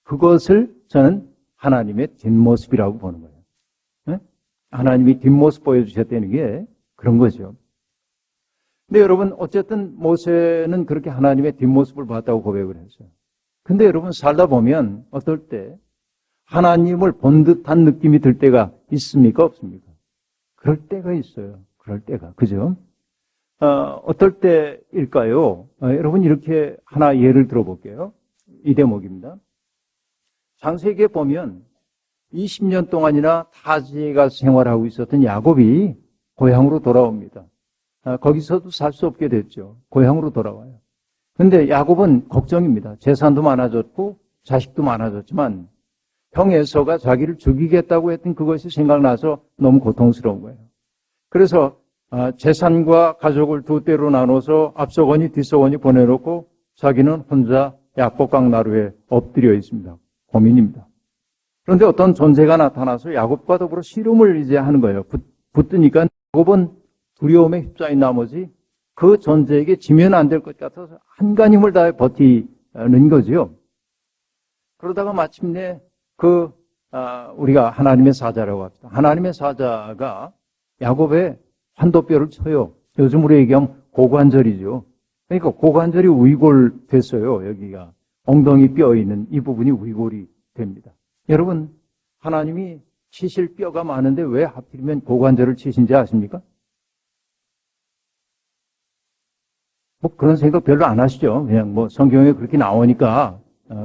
S1: 그것을 저는 하나님의 뒷모습이라고 보는 거예요. 하나님이 뒷모습 보여주셨다는 게 그런 거죠. 근데 여러분 어쨌든 모세는 그렇게 하나님의 뒷모습을 봤다고 고백을 했어요. 근데 여러분 살다 보면 어떨 때 하나님을 본 듯한 느낌이 들 때가 있습니까? 없습니까? 그럴 때가 있어요. 그럴 때가. 그죠? 어떨 때일까요? 여러분 이렇게 하나 예를 들어볼게요. 이 대목입니다. 창세기에 보면 20년 동안이나 타지에 생활하고 있었던 야곱이 고향으로 돌아옵니다. 거기서도 살 수 없게 됐죠. 고향으로 돌아와요. 근데 야곱은 걱정입니다. 재산도 많아졌고 자식도 많아졌지만 형 에서가 자기를 죽이겠다고 했던 그것이 생각나서 너무 고통스러운 거예요. 그래서 재산과 가족을 두 대로 나눠서 앞서거니 뒤서거니 보내놓고 자기는 혼자 약복강 나루에 엎드려 있습니다. 고민입니다. 그런데 어떤 존재가 나타나서 야곱과 더불어 씨름을 이제 하는 거예요. 붙으니까 야곱은 두려움에 휩싸인 나머지 그 존재에게 지면 안 될 것 같아서 한간 힘을 다해 버티는 거죠. 그러다가 마침내 우리가 하나님의 사자라고 합니다. 하나님의 사자가 야곱의 환도뼈를 쳐요. 요즘으로 얘기하면 고관절이죠. 그러니까 고관절이 위골됐어요. 여기가 엉덩이 뼈에 있는 이 부분이 위골이 됩니다. 여러분, 하나님이 치실 뼈가 많은데 왜 하필이면 고관절을 치신지 아십니까? 뭐 그런 생각 별로 안 하시죠. 그냥 뭐 성경에 그렇게 나오니까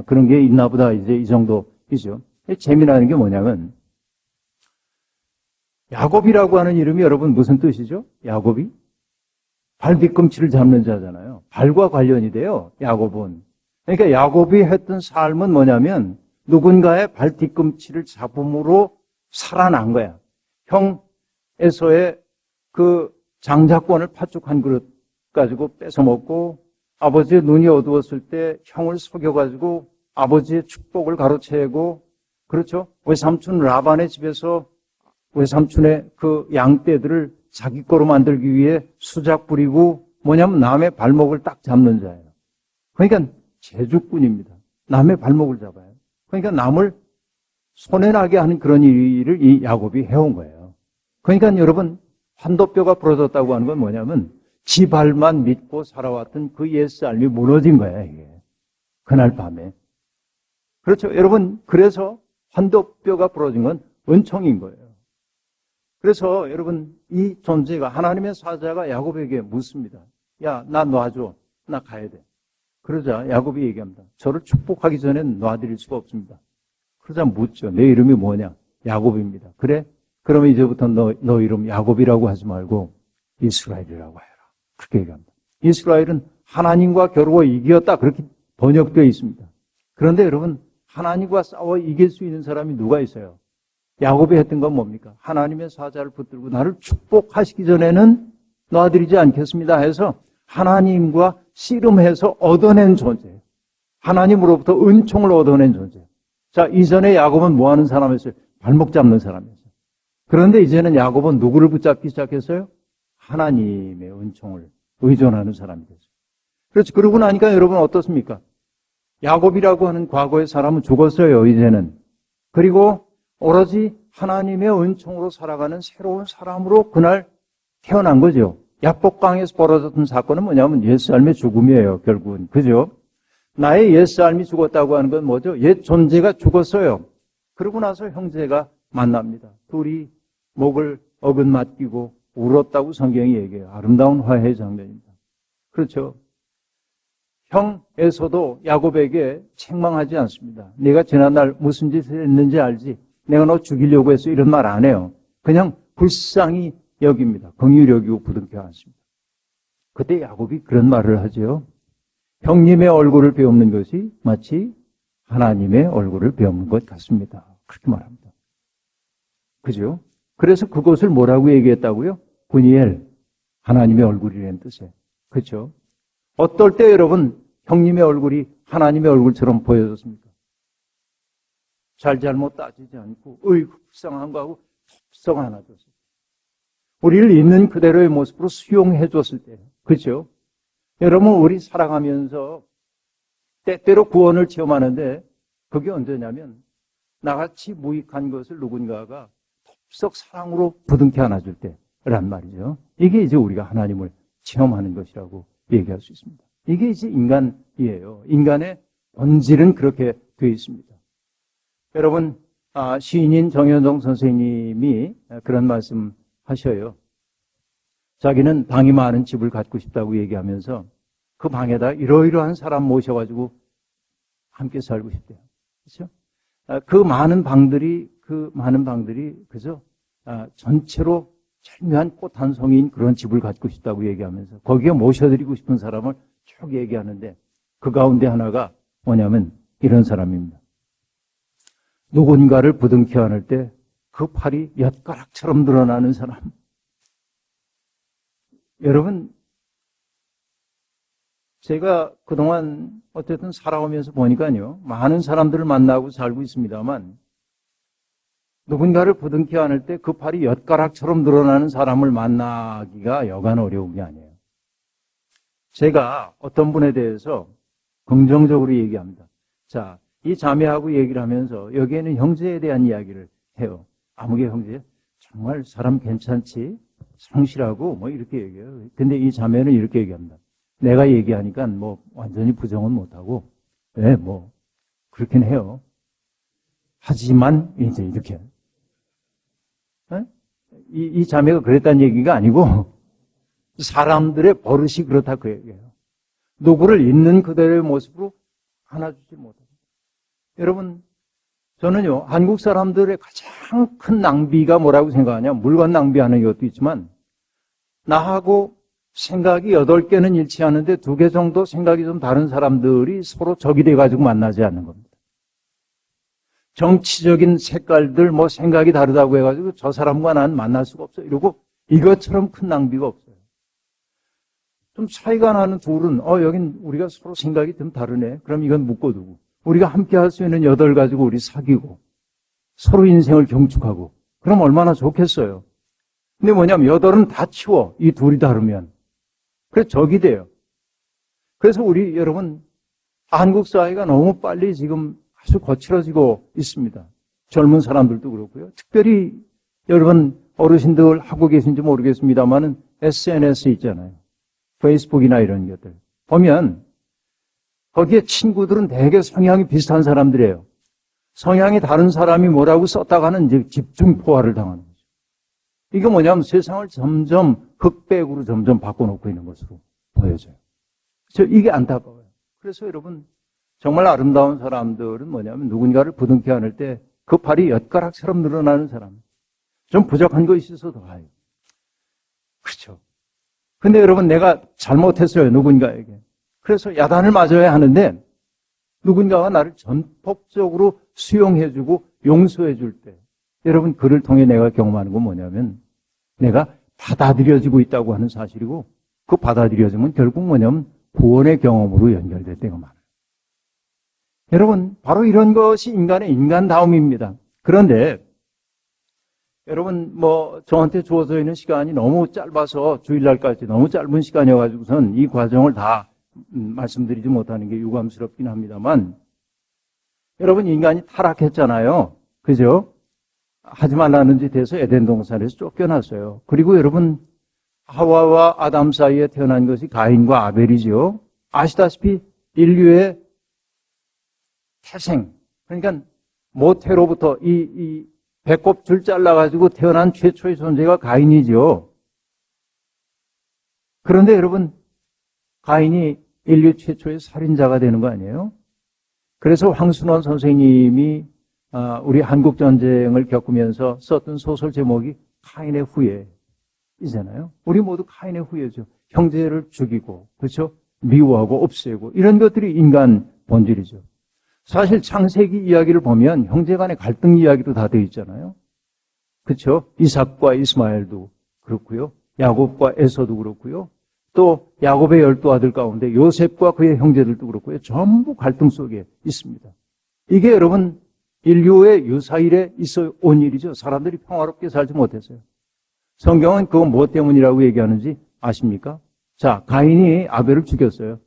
S1: 그런 게 있나 보다 이제 이 정도이죠. 재미나는 게 뭐냐면 야곱이라고 하는 이름이 여러분 무슨 뜻이죠? 야곱이? 발 뒤꿈치를 잡는 자잖아요. 발과 관련이 돼요. 야곱은. 그러니까 야곱이 했던 삶은 뭐냐면 누군가의 발 뒤꿈치를 잡음으로 살아난 거야. 형 에서의 그 장자권을 팥죽 한 그릇 가지고 뺏어 먹고 아버지의 눈이 어두웠을 때 형을 속여가지고 아버지의 축복을 가로채고 그렇죠? 외삼촌 라반의 집에서 외삼촌의 그 양떼들을 자기 거로 만들기 위해 수작 부리고 뭐냐면 남의 발목을 딱 잡는 자예요. 그러니까 제주꾼입니다. 남의 발목을 잡아요. 그러니까 남을 손해나게 하는 그런 일을 이 야곱이 해온 거예요. 그러니까 여러분 환도뼈가 부러졌다고 하는 건 뭐냐면 지 발만 믿고 살아왔던 그 옛 삶이 무너진 거야 이게. 그날 밤에. 그렇죠. 여러분 그래서 환도뼈가 부러진 건 은총인 거예요. 그래서 여러분 이 존재가 하나님의 사자가 야곱에게 묻습니다. 야, 나 놔줘. 나 가야 돼. 그러자 야곱이 얘기합니다. 저를 축복하기 전엔 놔드릴 수가 없습니다. 그러자 묻죠. 내 이름이 뭐냐? 야곱입니다. 그래? 그러면 이제부터 너 이름 야곱이라고 하지 말고 이스라엘이라고 해라. 그렇게 얘기합니다. 이스라엘은 하나님과 겨루어 이겼다. 그렇게 번역되어 있습니다. 그런데 여러분, 하나님과 싸워 이길 수 있는 사람이 누가 있어요? 야곱이 했던 건 뭡니까? 하나님의 사자를 붙들고 나를 축복하시기 전에는 놔드리지 않겠습니다 해서 하나님과 씨름해서 얻어낸 존재예요. 하나님으로부터 은총을 얻어낸 존재예요. 자, 이전에 야곱은 뭐 하는 사람이었어요? 발목 잡는 사람이었어요. 그런데 이제는 야곱은 누구를 붙잡기 시작했어요? 하나님의 은총을 의존하는 사람이 됐어요. 그렇죠. 그러고 나니까 여러분 어떻습니까? 야곱이라고 하는 과거의 사람은 죽었어요, 이제는. 그리고 오로지 하나님의 은총으로 살아가는 새로운 사람으로 그날 태어난 거죠. 야복강에서 벌어졌던 사건은 뭐냐면 옛삶의 죽음이에요, 결국은. 그죠? 나의 옛삶이 죽었다고 하는 건 뭐죠? 옛 존재가 죽었어요. 그러고 나서 형제가 만납니다. 둘이 목을 어긋 맡기고 울었다고 성경이 얘기해요. 아름다운 화해의 장면입니다. 그렇죠? 형 에서도 야곱에게 책망하지 않습니다. 네가 지난날 무슨 짓을 했는지 알지? 내가 너 죽이려고 해서 이런 말 안 해요. 그냥 불쌍히 여깁니다. 긍휼히 여기고 부둥켜 안습니다. 그때 야곱이 그런 말을 하죠. 형님의 얼굴을 베옵는 것이 마치 하나님의 얼굴을 베옵는 것 같습니다. 그렇게 말합니다. 그죠? 그래서 그것을 뭐라고 얘기했다고요? 분이엘, 하나님의 얼굴이라는 뜻이에요. 그렇죠? 어떨 때 여러분 형님의 얼굴이 하나님의 얼굴처럼 보여졌습니까? 잘못 따지지 않고 불쌍한 거하고 톡성 하나 줬어요. 우리를 있는 그대로의 모습으로 수용해 줬을 때, 그렇죠? 여러분 우리 살아가면서 때때로 구원을 체험하는데 그게 언제냐면 나같이 무익한 것을 누군가가 톡썩 사랑으로 부둥켜 안아줄 때란 말이죠. 이게 이제 우리가 하나님을 체험하는 것이라고 얘기할 수 있습니다. 이게 이제 인간이에요. 인간의 본질은 그렇게 되어 있습니다. 여러분, 시인인 정현종 선생님이 그런 말씀 하셔요. 자기는 방이 많은 집을 갖고 싶다고 얘기하면서 그 방에다 이러이러한 사람 모셔가지고 함께 살고 싶대요. 그렇죠? 그 많은 방들이 그죠? 전체로 절묘한 꽃 한 송이인 그런 집을 갖고 싶다고 얘기하면서 거기에 모셔드리고 싶은 사람을 쭉 얘기하는데 그 가운데 하나가 뭐냐면 이런 사람입니다. 누군가를 부둥켜 안을 때 그 팔이 엿가락처럼 늘어나는 사람. 여러분, 제가 그동안 어쨌든 살아오면서 보니까요, 많은 사람들을 만나고 살고 있습니다만 누군가를 부둥켜 안을 때 그 팔이 엿가락처럼 늘어나는 사람을 만나기가 여간 어려운 게 아니에요. 제가 어떤 분에 대해서 긍정적으로 얘기합니다. 자, 이 자매하고 얘기를 하면서 여기에는 형제에 대한 이야기를 해요. 아무개 형제, 정말 사람 괜찮지? 성실하고 뭐 이렇게 얘기해요. 근데 이 자매는 이렇게 얘기합니다. 내가 얘기하니까 뭐 완전히 부정은 못하고, 네, 뭐 그렇긴 해요. 하지만 이제 이렇게. 이 자매가 그랬다는 얘기가 아니고 사람들의 버릇이 그렇다 그 얘기예요. 누구를 있는 그대로의 모습으로 안아주지 못합니다. 여러분, 저는요, 한국 사람들의 가장 큰 낭비가 뭐라고 생각하냐? 물건 낭비하는 것도 있지만 나하고 생각이 8개는 일치하는데 2개 정도 생각이 좀 다른 사람들이 서로 적이 돼가지고 만나지 않는 겁니다. 정치적인 색깔들, 뭐 생각이 다르다고 해가지고 저 사람과 난 만날 수가 없어. 이러고 이것처럼 큰 낭비가 없어요. 좀 차이가 나는 둘은, 여긴 우리가 서로 생각이 좀 다르네. 그럼 이건 묶어두고. 우리가 함께 할 수 있는 8 가지고 우리 사귀고, 서로 인생을 경축하고, 그럼 얼마나 좋겠어요. 근데 뭐냐면 8은 다 치워. 이 둘이 다르면. 그래서 적이 돼요. 그래서 우리 여러분, 한국 사회가 너무 빨리 지금 아주 거칠어지고 있습니다. 젊은 사람들도 그렇고요. 특별히 여러분 어르신들 하고 계신지 모르겠습니다만은 SNS 있잖아요. 페이스북이나 이런 것들. 보면 거기에 친구들은 대개 성향이 비슷한 사람들이에요. 성향이 다른 사람이 뭐라고 썼다가는 이제 집중 포화를 당하는 거죠. 이게 뭐냐면 세상을 점점 흑백으로 점점 바꿔놓고 있는 것으로 보여져요. 이게 안타까워요. 그래서 여러분, 정말 아름다운 사람들은 뭐냐면 누군가를 부둥켜 안을 때 그 팔이 엿가락처럼 늘어나는 사람. 좀 부족한 것이 있어서 더해요. 그렇죠. 근데 여러분, 내가 잘못했어요, 누군가에게. 그래서 야단을 맞아야 하는데 누군가가 나를 전폭적으로 수용해주고 용서해줄 때, 여러분, 그를 통해 내가 경험하는 건 뭐냐면 내가 받아들여지고 있다고 하는 사실이고, 그 받아들여지면 결국 뭐냐면 구원의 경험으로 연결될 때가 많아요. 여러분, 바로 이런 것이 인간의 인간다움입니다. 그런데 여러분, 저한테 주어져 있는 시간이 너무 짧아서 주일날까지 너무 짧은 시간이어가지고선 이 과정을 다 말씀드리지 못하는 게 유감스럽긴 합니다만, 여러분, 인간이 타락했잖아요. 그죠? 하지 말라는 짓 해서 에덴 동산에서 쫓겨났어요. 그리고 여러분, 하와와 아담 사이에 태어난 것이 가인과 아벨이죠. 아시다시피 인류의 태생, 그러니까 모태로부터 이 배꼽 줄 잘라가지고 태어난 최초의 존재가 가인이죠. 그런데 여러분, 가인이 인류 최초의 살인자가 되는 거 아니에요? 그래서 황순원 선생님이 우리 한국전쟁을 겪으면서 썼던 소설 제목이 카인의 후예이잖아요. 우리 모두 카인의 후예죠. 형제를 죽이고, 그렇죠? 미워하고 없애고, 이런 것들이 인간 본질이죠. 사실 창세기 이야기를 보면 형제 간의 갈등 이야기도 다 되어 있잖아요. 그렇죠? 이삭과 이스마엘도 그렇고요. 야곱과 에서도 그렇고요. 또 야곱의 12아들 가운데 요셉과 그의 형제들도 그렇고요. 전부 갈등 속에 있습니다. 이게 여러분 인류의 유사일에 있어 온 일이죠. 사람들이 평화롭게 살지 못했어요. 성경은 그거 무엇 때문이라고 얘기하는지 아십니까? 자, 가인이 아벨을 죽였어요.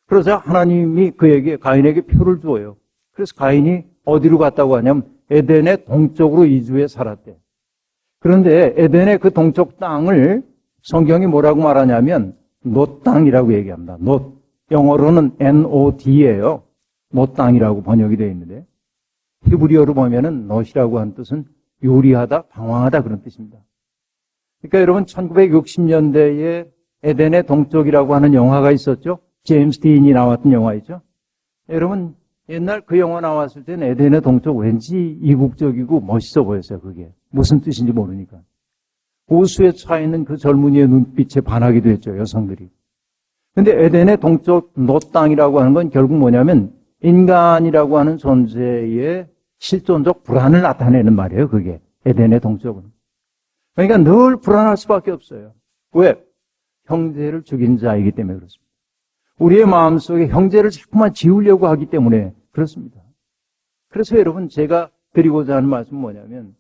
S1: 그러자 하나님이 가인에게 표를 주어요. 그래서 가인이 어디로 갔다고 하냐면 에덴의 동쪽으로 이주해 살았대. 그런데 에덴의 그 동쪽 땅을 성경이 뭐라고 말하냐면 놋 땅이라고 얘기합니다. 놋. 영어로는 NOD예요. 놋 땅이라고 번역이 되어 있는데, 히브리어로 보면은 놋이라고 하는 뜻은 요리하다, 방황하다, 그런 뜻입니다. 그러니까 여러분, 1960년대에 에덴의 동쪽이라고 하는 영화가 있었죠. 제임스 딘이 나왔던 영화이죠. 여러분, 옛날 그 영화 나왔을 때는 에덴의 동쪽 왠지 이국적이고 멋있어 보였어요. 그게 무슨 뜻인지 모르니까. 호수에 차 있는 그 젊은이의 눈빛에 반하기도 했죠, 여성들이. 근데 에덴의 동쪽 놋 땅이라고 하는 건 결국 뭐냐면 인간이라고 하는 존재의 실존적 불안을 나타내는 말이에요, 그게. 에덴의 동쪽은. 그러니까 늘 불안할 수밖에 없어요. 왜? 형제를 죽인 자이기 때문에 그렇습니다. 우리의 마음속에 형제를 자꾸만 지우려고 하기 때문에 그렇습니다. 그래서 여러분, 제가 드리고자 하는 말씀은 뭐냐면,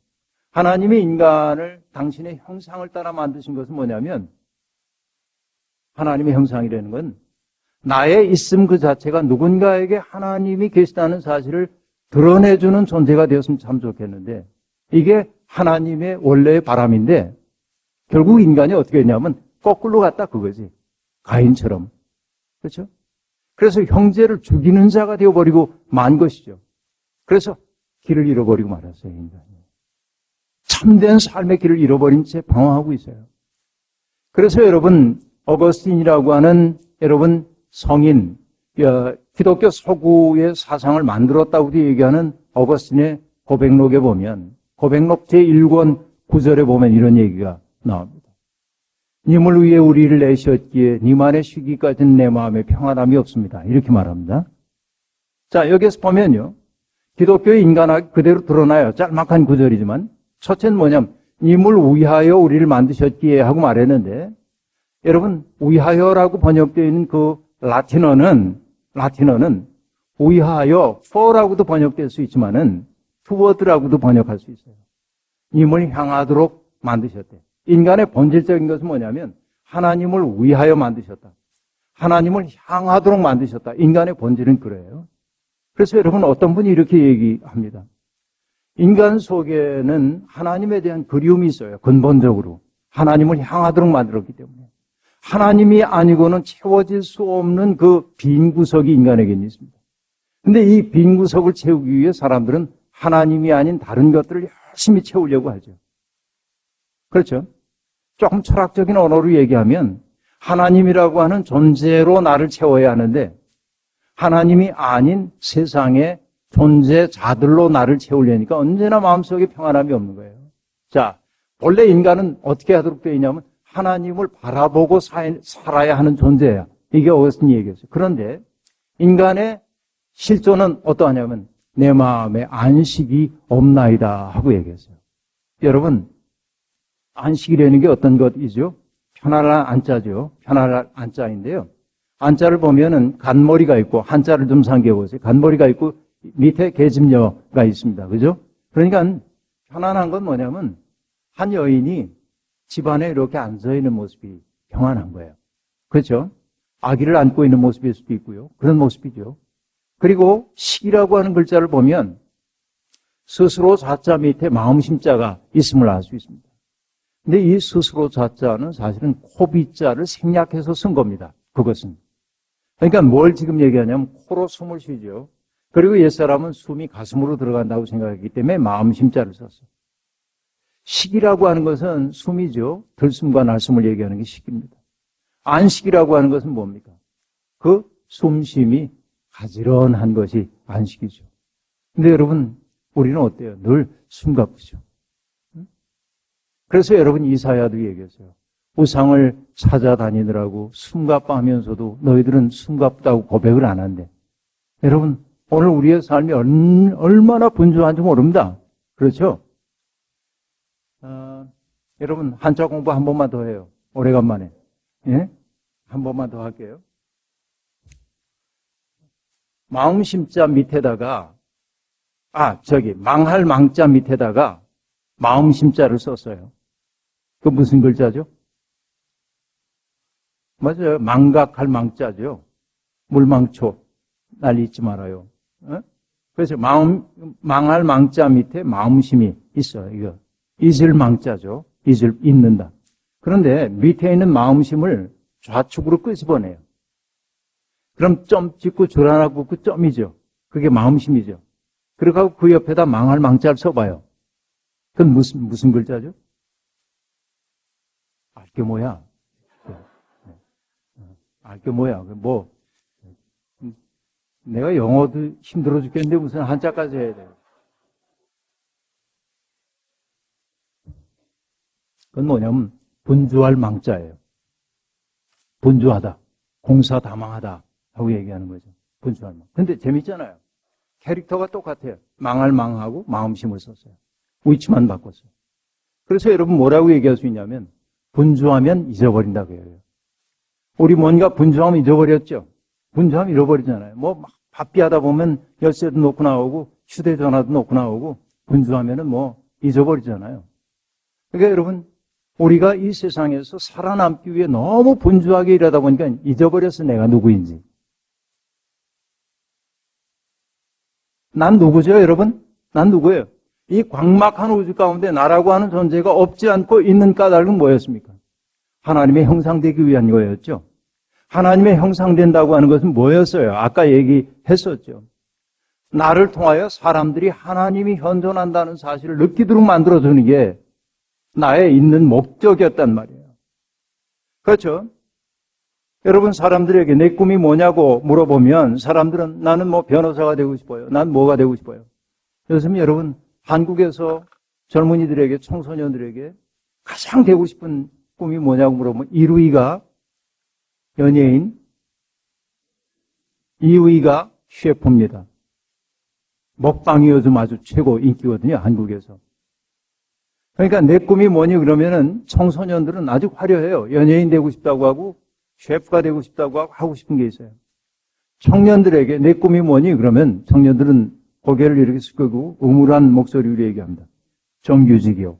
S1: 하나님이 인간을 당신의 형상을 따라 만드신 것은 뭐냐면, 하나님의 형상이라는 건 나의 있음 그 자체가 누군가에게 하나님이 계시다는 사실을 드러내주는 존재가 되었으면 참 좋겠는데, 이게 하나님의 원래의 바람인데 결국 인간이 어떻게 했냐면 거꾸로 갔다 그거지. 가인처럼. 그렇죠? 그래서 형제를 죽이는 자가 되어버리고 만 것이죠. 그래서 길을 잃어버리고 말았어요, 인간이. 참된 삶의 길을 잃어버린 채 방황하고 있어요. 그래서 여러분, 어거스틴이라고 하는 여러분 성인, 기독교 서구의 사상을 만들었다고 얘기하는 어거스틴의 고백록에 보면, 고백록 제1권 9절에 보면 이런 얘기가 나옵니다. 님을 위해 우리를 내셨기에 님안에 쉬기까지는 내 마음에 평안함이 없습니다. 이렇게 말합니다. 자, 여기에서 보면요, 기독교의 인간학이 그대로 드러나요. 짤막한 구절이지만 첫째는 뭐냐면 님을 위하여 우리를 만드셨기에 하고 말했는데, 여러분, 위하여라고 번역되어 있는 그 라틴어는 위하여 for라고도 번역될 수 있지만은 toward라고도 번역할 수 있어요. 님을 향하도록 만드셨대. 인간의 본질적인 것은 뭐냐면 하나님을 위하여 만드셨다. 하나님을 향하도록 만드셨다. 인간의 본질은 그래요. 그래서 여러분, 어떤 분이 이렇게 얘기합니다. 인간 속에는 하나님에 대한 그리움이 있어요. 근본적으로. 하나님을 향하도록 만들었기 때문에. 하나님이 아니고는 채워질 수 없는 그 빈 구석이 인간에게는 있습니다. 근데 이 빈 구석을 채우기 위해 사람들은 하나님이 아닌 다른 것들을 열심히 채우려고 하죠. 그렇죠? 조금 철학적인 언어로 얘기하면 하나님이라고 하는 존재로 나를 채워야 하는데 하나님이 아닌 세상의 존재자들로 나를 채우려니까 언제나 마음속에 평안함이 없는 거예요. 자, 원래 인간은 어떻게 하도록 되어 있냐면 하나님을 바라보고 살아야 하는 존재야. 이게 어거스틴이 얘기했어요. 그런데 인간의 실존은 어떠하냐면 내 마음에 안식이 없나이다 하고 얘기했어요. 여러분, 안식이라는 게 어떤 것이죠? 편안한 안자죠. 편안한 안자인데요. 안자를 보면은 간머리가 있고, 한자를 좀 상기해보세요. 간머리가 있고 밑에 계집녀가 있습니다. 그죠? 그러니까 편안한 건 뭐냐면 한 여인이 집안에 이렇게 앉아있는 모습이 평안한 거예요. 그렇죠? 아기를 안고 있는 모습일 수도 있고요. 그런 모습이죠. 그리고 식이라고 하는 글자를 보면 스스로 자자 밑에 마음심자가 있음을 알 수 있습니다. 근데 이 스스로 자자는 사실은 코비자를 생략해서 쓴 겁니다. 그것은. 그러니까 뭘 지금 얘기하냐면 코로 숨을 쉬죠. 그리고 옛사람은 숨이 가슴으로 들어간다고 생각했기 때문에 마음심자를 썼어요. 식이라고 하는 것은 숨이죠. 들숨과 날숨을 얘기하는 게 식입니다. 안식이라고 하는 것은 뭡니까? 그 숨쉼이 가지런한 것이 안식이죠. 근데 여러분, 우리는 어때요? 늘 숨가쁘죠. 그래서 여러분 이사야도 얘기했어요. 우상을 찾아다니느라고 숨가빠하면서도 너희들은 숨갑다고 고백을 안 한대. 여러분, 오늘 우리의 삶이 얼마나 분주한지 모릅니다. 그렇죠? 여러분, 한자 공부 한 번만 더 해요. 오래간만에. 예? 한 번만 더 할게요. 마음심자 밑에다가, 망할 망자 밑에다가 마음심자를 썼어요. 그 무슨 글자죠? 맞아요. 망각할 망자죠. 물망초. 난리 잊지 말아요. 어? 그래서 망할 망자 밑에 마음심이 있어요. 이거. 잊을 망자죠. 잊는다. 그런데 밑에 있는 마음심을 좌측으로 끄집어내요. 그럼 점 찍고 줄 하나 긋고 점이죠. 그게 마음심이죠. 그러고 그 옆에다 망할 망자를 써봐요. 그건 무슨 글자죠? 알게 뭐야? 알게 뭐야? 내가 영어도 힘들어 죽겠는데 무슨 한자까지 해야 돼요. 그건 뭐냐면 분주할 망자예요. 분주하다. 공사다망하다 하고 얘기하는 거죠. 분주할 망. 근데 재밌잖아요. 캐릭터가 똑같아요. 망할 망하고 마음심을 썼어요. 위치만 바꿨어요. 그래서 여러분 뭐라고 얘기할 수 있냐면 분주하면 잊어버린다고 해요. 우리 뭔가 분주하면 잊어버렸죠. 분주하면 잃어버리잖아요. 막 바삐 하다 보면 열쇠도 놓고 나오고 휴대전화도 놓고 나오고 분주하면은 잊어버리잖아요. 그러니까 여러분 우리가 이 세상에서 살아남기 위해 너무 분주하게 일하다 보니까 잊어버렸어 내가 누구인지. 난 누구죠 여러분? 난 누구예요? 이 광막한 우주 가운데 나라고 하는 존재가 없지 않고 있는 까닭은 뭐였습니까? 하나님의 형상되기 위한 거였죠. 하나님의 형상된다고 하는 것은 뭐였어요? 아까 얘기했었죠. 나를 통하여 사람들이 하나님이 현존한다는 사실을 느끼도록 만들어주는 게 나의 있는 목적이었단 말이에요. 그렇죠? 여러분 사람들에게 내 꿈이 뭐냐고 물어보면 사람들은 나는 변호사가 되고 싶어요. 난 뭐가 되고 싶어요. 요즘 여러분 한국에서 젊은이들에게 청소년들에게 가장 되고 싶은 꿈이 뭐냐고 물어보면 1위가 연예인, 2위가 셰프입니다. 먹방이 요즘 아주 최고 인기거든요. 한국에서. 그러니까 내 꿈이 뭐니 그러면은 청소년들은 아주 화려해요. 연예인 되고 싶다고 하고 셰프가 되고 싶다고 하고 싶은 게 있어요. 청년들에게 내 꿈이 뭐니 그러면 청년들은 고개를 이렇게 숙이고 음울한 목소리로 얘기합니다. 정규직이요.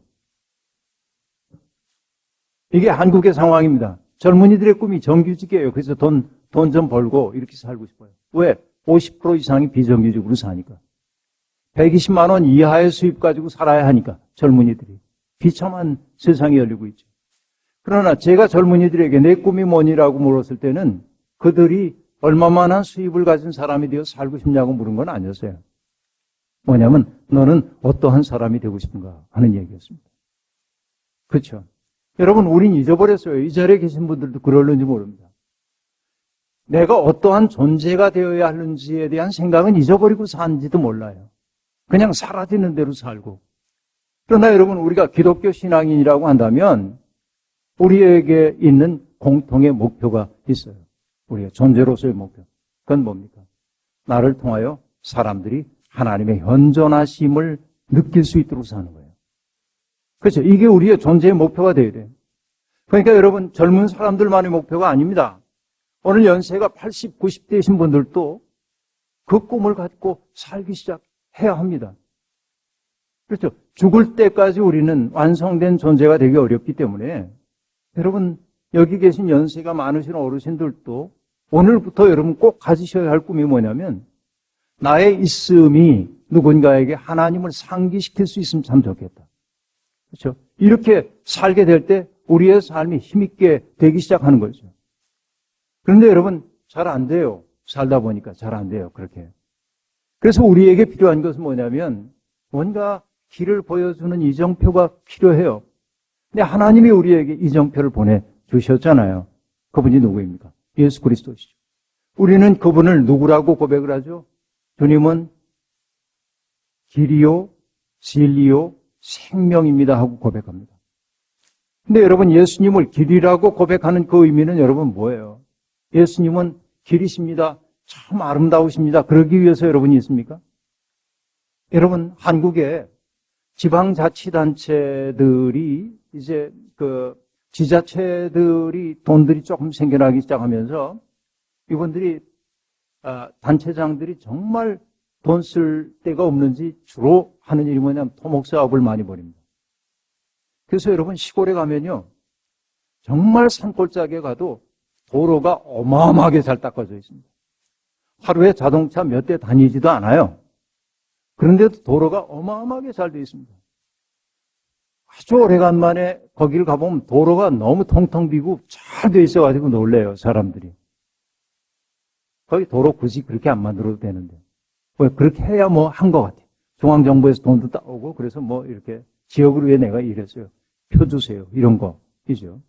S1: 이게 한국의 상황입니다. 젊은이들의 꿈이 정규직이에요. 그래서 돈 좀 벌고 이렇게 살고 싶어요. 왜? 50% 이상이 비정규직으로 사니까. 120만 원 이하의 수입 가지고 살아야 하니까 젊은이들이. 비참한 세상이 열리고 있죠. 그러나 제가 젊은이들에게 내 꿈이 뭐니라고 물었을 때는 그들이 얼마만한 수입을 가진 사람이 되어 살고 싶냐고 물은 건 아니었어요. 뭐냐면 너는 어떠한 사람이 되고 싶은가 하는 얘기였습니다. 그렇죠? 여러분 우린 잊어버렸어요. 이 자리에 계신 분들도 그럴는지 모릅니다. 내가 어떠한 존재가 되어야 하는지에 대한 생각은 잊어버리고 산지도 몰라요. 그냥 사라지는 대로 살고. 그러나 여러분 우리가 기독교 신앙인이라고 한다면 우리에게 있는 공통의 목표가 있어요. 우리의 존재로서의 목표. 그건 뭡니까? 나를 통하여 사람들이 하나님의 현존하심을 느낄 수 있도록 사는 거예요. 그렇죠? 이게 우리의 존재의 목표가 되어야 돼요. 그러니까 여러분, 젊은 사람들만의 목표가 아닙니다. 오늘 연세가 80, 90대이신 분들도 그 꿈을 갖고 살기 시작해야 합니다. 그렇죠? 죽을 때까지 우리는 완성된 존재가 되기 어렵기 때문에 여러분, 여기 계신 연세가 많으신 어르신들도 오늘부터 여러분 꼭 가지셔야 할 꿈이 뭐냐면 나의 있음이 누군가에게 하나님을 상기시킬 수 있으면 참 좋겠다. 그렇죠? 이렇게 살게 될 때 우리의 삶이 힘있게 되기 시작하는 거죠. 그런데 여러분, 잘 안 돼요. 살다 보니까 잘 안 돼요. 그렇게. 그래서 우리에게 필요한 것은 뭐냐면 뭔가 길을 보여주는 이정표가 필요해요. 근데 하나님이 우리에게 이정표를 보내주셨잖아요. 그분이 누구입니까? 예수 그리스도시죠. 우리는 그분을 누구라고 고백을 하죠? 주님은 길이요, 진리요, 생명입니다 하고 고백합니다. 근데 여러분, 예수님을 길이라고 고백하는 그 의미는 여러분 뭐예요? 예수님은 길이십니다. 참 아름다우십니다. 그러기 위해서 여러분이 있습니까? 여러분, 한국에 지방자치단체들이 이제 지자체들이 돈들이 조금 생겨나기 시작하면서 이분들이 단체장들이 정말 돈 쓸 데가 없는지 주로 하는 일이 뭐냐면 토목사업을 많이 벌입니다. 그래서 여러분, 시골에 가면요 정말 산골짜기에 가도 도로가 어마어마하게 잘 닦아져 있습니다. 하루에 자동차 몇 대 다니지도 않아요. 그런데도 도로가 어마어마하게 잘 되어 있습니다. 아주 오래간만에 거기를 가보면 도로가 너무 텅텅 비고 잘 되어 있어가지고 놀래요, 사람들이. 거기 도로 굳이 그렇게 안 만들어도 되는데. 왜 그렇게 해야 뭐 한 것 같아요. 중앙정부에서 돈도 따오고 그래서 뭐 이렇게 지역을 위해 내가 일했어요. 표 주세요. 이런 거이죠.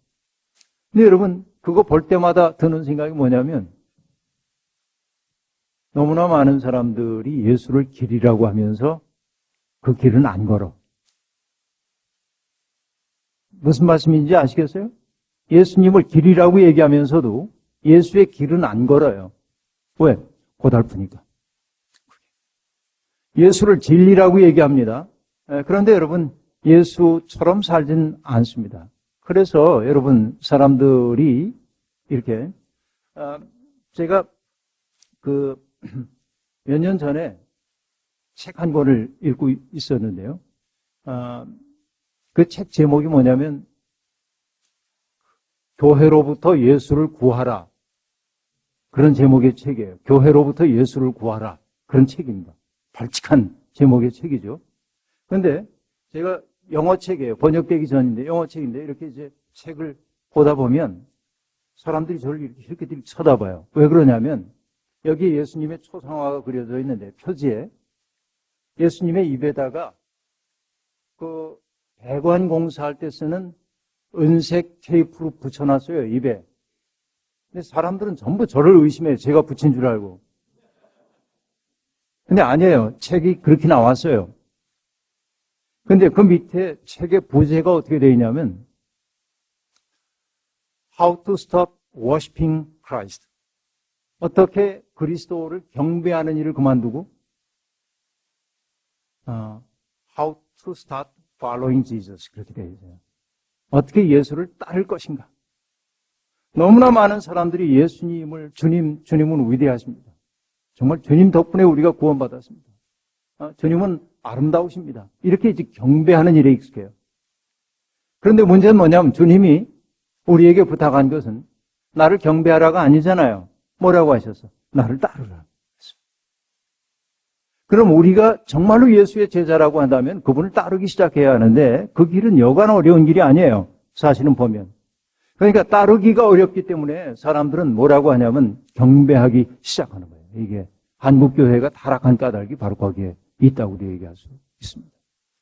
S1: 근데 여러분, 그거 볼 때마다 드는 생각이 뭐냐면 너무나 많은 사람들이 예수를 길이라고 하면서 그 길은 안 걸어. 무슨 말씀인지 아시겠어요? 예수님을 길이라고 얘기하면서도 예수의 길은 안 걸어요. 왜? 고달프니까. 예수를 진리라고 얘기합니다. 그런데 여러분, 예수처럼 살진 않습니다. 그래서 여러분, 사람들이 이렇게 제가 몇 년 전에 책 한 권을 읽고 있었는데요. 그 책 제목이 뭐냐면 교회로부터 예수를 구하라. 그런 제목의 책이에요. 교회로부터 예수를 구하라. 그런 책입니다. 발칙한 제목의 책이죠. 그런데 제가 영어 책이에요. 번역되기 전인데 영어 책인데 이렇게 이제 책을 보다 보면 사람들이 저를 이렇게 쳐다봐요. 왜 그러냐면 여기 예수님의 초상화가 그려져 있는데 표지에 예수님의 입에다가 그 배관 공사할 때 쓰는 은색 테이프로 붙여놨어요, 입에. 근데 사람들은 전부 저를 의심해요. 제가 붙인 줄 알고. 근데 아니에요. 책이 그렇게 나왔어요. 근데 그 밑에 책의 부제가 어떻게 되어 있냐면 How to stop worshiping Christ. 어떻게 그리스도를 경배하는 일을 그만두고 How to start following Jesus. 그렇게 되어 있어요. 어떻게 예수를 따를 것인가. 너무나 많은 사람들이 예수님을 주님은 위대하십니다. 정말 주님 덕분에 우리가 구원받았습니다. 주님은 아름다우십니다. 이렇게 이제 경배하는 일에 익숙해요. 그런데 문제는 뭐냐면 주님이 우리에게 부탁한 것은 나를 경배하라가 아니잖아요. 뭐라고 하셨어? 나를 따르라. 그럼 우리가 정말로 예수의 제자라고 한다면 그분을 따르기 시작해야 하는데 그 길은 여간 어려운 길이 아니에요. 사실은 보면. 그러니까 따르기가 어렵기 때문에 사람들은 뭐라고 하냐면 경배하기 시작하는 거예요. 이게 한국교회가 타락한 까닭이 바로 거기에 있다고 우리 얘기할 수 있습니다.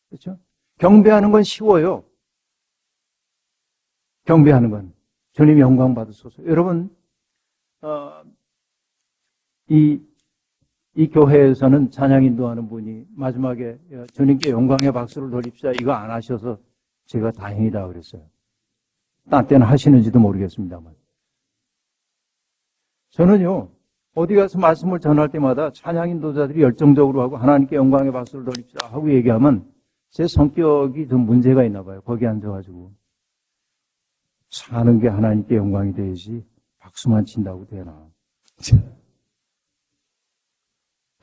S1: 그렇죠? 경배하는 건 쉬워요. 경배하는 건 주님 영광 받으소서. 여러분, 이 교회에서는 찬양 인도하는 분이 마지막에 주님께 영광의 박수를 돌립시다. 이거 안 하셔서 제가 다행이다 그랬어요. 딴 때는 하시는지도 모르겠습니다만. 저는요, 어디 가서 말씀을 전할 때마다 찬양 인도자들이 열정적으로 하고 하나님께 영광의 박수를 돌립시다 하고 얘기하면 제 성격이 좀 문제가 있나 봐요. 거기 앉아가지고. 사는 게 하나님께 영광이 되야지 박수만 친다고 되나.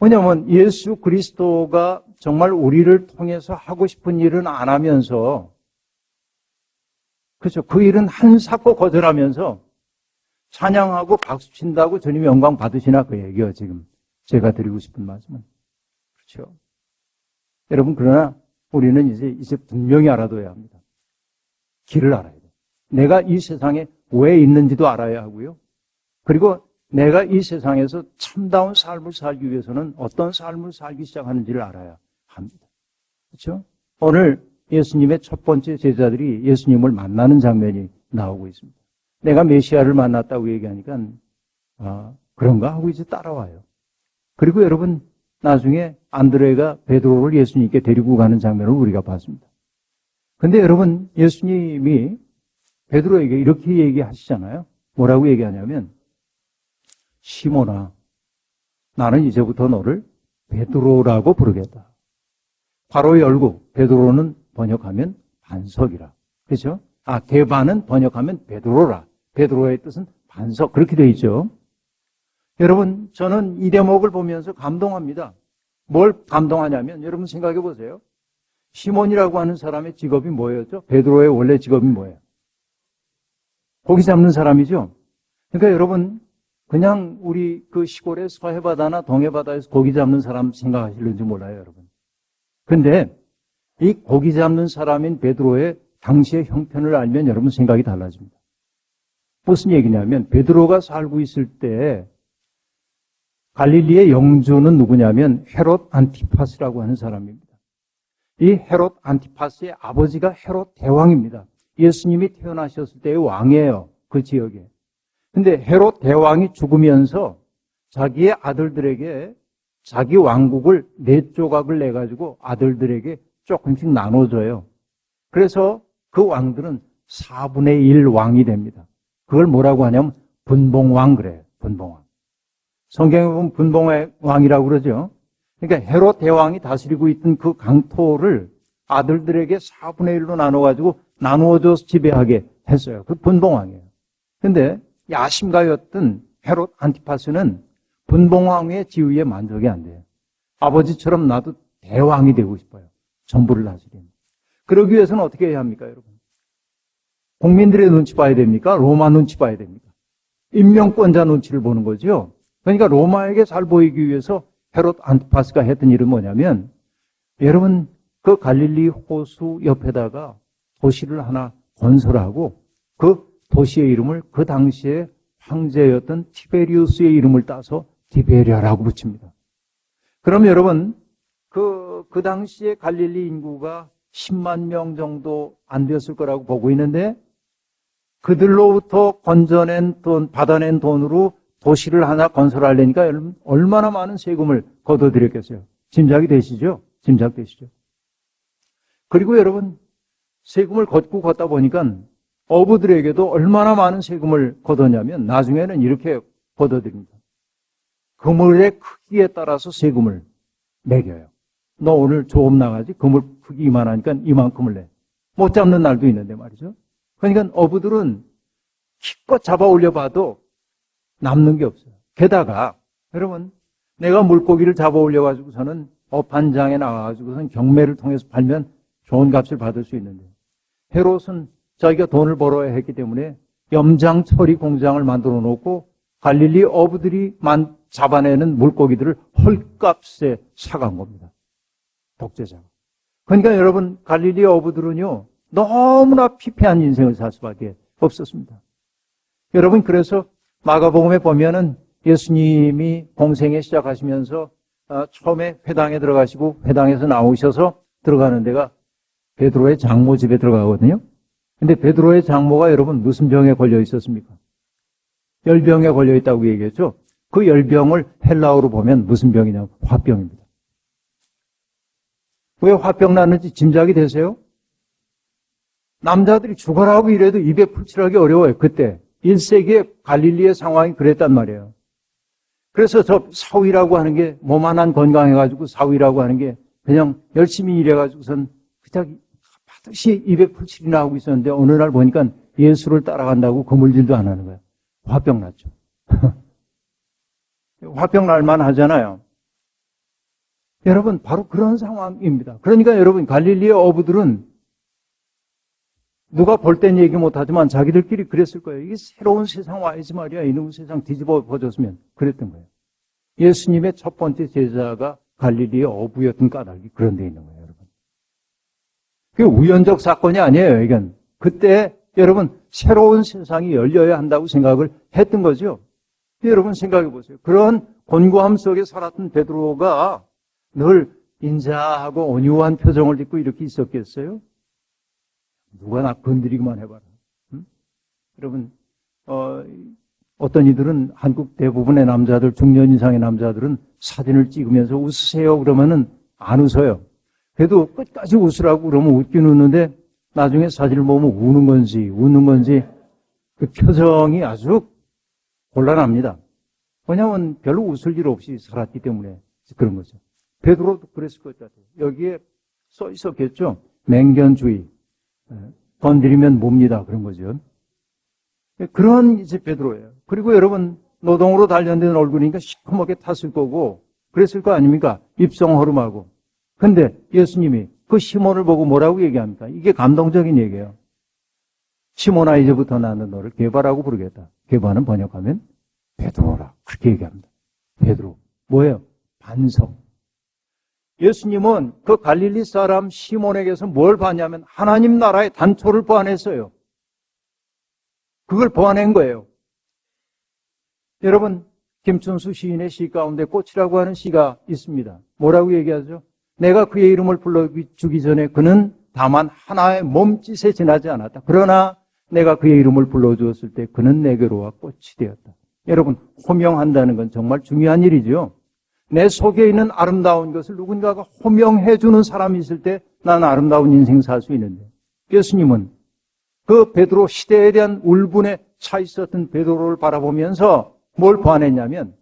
S1: 왜냐하면 예수 그리스도가 정말 우리를 통해서 하고 싶은 일은 안 하면서, 그렇죠. 그 일은 한사코 거절하면서 찬양하고 박수 친다고 주님 영광 받으시나 그 얘기예요. 지금 제가 드리고 싶은 말씀은. 그렇죠. 여러분, 그러나 우리는 이제 분명히 알아둬야 합니다. 길을 알아야 돼요. 내가 이 세상에 왜 있는지도 알아야 하고요. 그리고 내가 이 세상에서 참다운 삶을 살기 위해서는 어떤 삶을 살기 시작하는지를 알아야 합니다. 그렇죠? 오늘 예수님의 첫 번째 제자들이 예수님을 만나는 장면이 나오고 있습니다. 내가 메시아를 만났다고 얘기하니까 그런가 하고 이제 따라와요. 그리고 여러분, 나중에 안드레가 베드로를 예수님께 데리고 가는 장면을 우리가 봤습니다. 근데 여러분, 예수님이 베드로에게 이렇게 얘기하시잖아요. 뭐라고 얘기하냐면, 시몬아, 나는 이제부터 너를 베드로라고 부르겠다. 괄호 열고, 베드로는 번역하면 반석이라. 그렇죠? 게바는 번역하면 베드로라. 베드로의 뜻은 반석. 그렇게 되어 있죠. 여러분, 저는 이 대목을 보면서 감동합니다. 뭘 감동하냐면, 여러분 생각해 보세요. 시몬이라고 하는 사람의 직업이 뭐였죠? 베드로의 원래 직업이 뭐예요? 고기 잡는 사람이죠? 그러니까 여러분, 그냥 우리 그 시골의 서해바다나 동해바다에서 고기 잡는 사람 생각하실는지 몰라요, 여러분. 근데 이 고기 잡는 사람인 베드로의 당시의 형편을 알면 여러분 생각이 달라집니다. 무슨 얘기냐면, 베드로가 살고 있을 때 갈릴리의 영주는 누구냐면 헤롯 안티파스라고 하는 사람입니다. 이 헤롯 안티파스의 아버지가 헤롯 대왕입니다. 예수님이 태어나셨을 때의 왕이에요. 그 지역에. 근데 헤롯 대왕이 죽으면서 자기의 아들들에게 자기 왕국을 4조각을 내가지고 아들들에게 조금씩 나눠줘요. 그래서 그 왕들은 4분의 1 왕이 됩니다. 그걸 뭐라고 하냐면 분봉왕 그래요. 분봉왕. 성경에 보면 분봉의 왕이라고 그러죠. 그러니까 헤롯 대왕이 다스리고 있던 그 강토를 아들들에게 4분의 1로 나눠가지고 나누어줘서 지배하게 했어요. 그 분봉왕이에요. 근데 야심가였던 헤롯 안티파스는 분봉왕의 지위에 만족이 안 돼요. 아버지처럼 나도 대왕이 되고 싶어요. 전부를 다스리는. 그러기 위해서는 어떻게 해야 합니까, 여러분? 국민들의 눈치 봐야 됩니까? 로마 눈치 봐야 됩니까? 임명권자 눈치를 보는 거죠. 그러니까 로마에게 잘 보이기 위해서 헤롯 안티파스가 했던 일은 뭐냐면, 여러분, 그 갈릴리 호수 옆에다가 도시를 하나 건설하고 그 도시의 이름을 그 당시에 황제였던 티베리우스의 이름을 따서 디베리아라고 붙입니다. 그럼 여러분, 그 당시에 갈릴리 인구가 10만 명 정도 안 되었을 거라고 보고 있는데, 그들로부터 건져낸 돈, 받아낸 돈으로 도시를 하나 건설하려니까 여러분 얼마나 많은 세금을 걷어들였겠어요. 짐작이 되시죠? 짐작되시죠? 그리고 여러분, 세금을 걷다 보니까 어부들에게도 얼마나 많은 세금을 걷었냐면 나중에는 이렇게 걷어들입니다. 그물의 크기에 따라서 세금을 매겨요. 너 오늘 조업 나가지? 그물 크기 이만하니까 이만큼을 내. 못 잡는 날도 있는데 말이죠. 그러니까 어부들은 기껏 잡아 올려봐도 남는 게 없어요. 게다가 여러분, 내가 물고기를 잡아 올려가지고서는 업한장에 나가가지고서는 경매를 통해서 팔면 좋은 값을 받을 수 있는데, 헤롯은 자기가 돈을 벌어야 했기 때문에 염장 처리 공장을 만들어 놓고 갈릴리 어부들이 잡아내는 물고기들을 헐값에 사간 겁니다. 독재자가. 그러니까 여러분, 갈릴리 어부들은요, 너무나 피폐한 인생을 살 수밖에 없었습니다. 여러분, 그래서 마가복음에 보면은 예수님이 공생애 시작하시면서 처음에 회당에 들어가시고 회당에서 나오셔서 들어가는 데가 베드로의 장모 집에 들어가거든요. 근데 베드로의 장모가 여러분 무슨 병에 걸려 있었습니까? 열병에 걸려 있다고 얘기했죠. 그 열병을 헬라어로 보면 무슨 병이냐면 화병입니다. 왜 화병 났는지 짐작이 되세요? 남자들이 죽어라고 이래도 입에 풀칠하기 어려워요. 그때 1세기의 갈릴리의 상황이 그랬단 말이에요. 그래서 저 사위라고 하는 게 몸 하나는 건강해가지고 사위라고 하는 게 그냥 열심히 일해가지고선 그냥 반드시 입에 풀칠이나 하고 있었는데 어느 날 보니까 예수를 따라간다고 그물질도 안 하는 거예요. 화병 났죠. 화병 날만 하잖아요. 여러분 바로 그런 상황입니다. 그러니까 여러분 갈릴리의 어부들은 누가 볼 땐 얘기 못하지만 자기들끼리 그랬을 거예요. 이게 새로운 세상 와야지 말이야. 이놈의 세상 뒤집어 버렸으면 그랬던 거예요. 예수님의 첫 번째 제자가 갈릴리의 어부였던 까닭이 그런 데 있는 거예요, 여러분. 그게 우연적 사건이 아니에요, 이건. 그때 여러분 새로운 세상이 열려야 한다고 생각을 했던 거죠. 여러분 생각해 보세요. 그런 곤고함 속에 살았던 베드로가 늘 인자하고 온유한 표정을 짓고 이렇게 있었겠어요? 누가 나 건드리기만 해봐라. 응? 여러분, 어떤 이들은 한국 대부분의 남자들, 중년 이상의 남자들은 사진을 찍으면서 웃으세요 그러면은 안 웃어요. 그래도 끝까지 웃으라고 그러면 웃긴 웃는데 나중에 사진을 보면 우는 건지 웃는 건지 그 표정이 아주 곤란합니다. 왜냐하면 별로 웃을 일 없이 살았기 때문에 그런 거죠. 베드로도 그랬을 것 같아요. 여기에 써 있었겠죠. 맹견주의. 건드리면 뭡니다. 그런 거죠. 그런 이제 베드로예요. 그리고 여러분 노동으로 단련된 얼굴이니까 시커멓게 탔을 거고 그랬을 거 아닙니까? 입성 허름하고. 근데 예수님이 그 시몬을 보고 뭐라고 얘기합니까? 이게 감동적인 얘기예요. 시몬아 이제부터 나는 너를 게바라고 부르겠다. 게바는 번역하면 베드로라. 그렇게 얘기합니다. 베드로. 뭐예요? 반석. 예수님은 그 갈릴리 사람 시몬에게서 뭘 봤냐면 하나님 나라의 단초를 보아냈어요. 그걸 보아낸 거예요. 여러분, 김춘수 시인의 시 가운데 꽃이라고 하는 시가 있습니다. 뭐라고 얘기하죠? 내가 그의 이름을 불러주기 전에 그는 다만 하나의 몸짓에 지나지 않았다. 그러나 내가 그의 이름을 불러주었을 때 그는 내게로 와 꽃이 되었다. 여러분, 호명한다는 건 정말 중요한 일이죠. 내 속에 있는 아름다운 것을 누군가가 호명해 주는 사람이 있을 때 나는 아름다운 인생 살 수 있는데 예수님은 그 베드로 시대에 대한 울분에 차 있었던 베드로를 바라보면서 뭘 보아냈냐면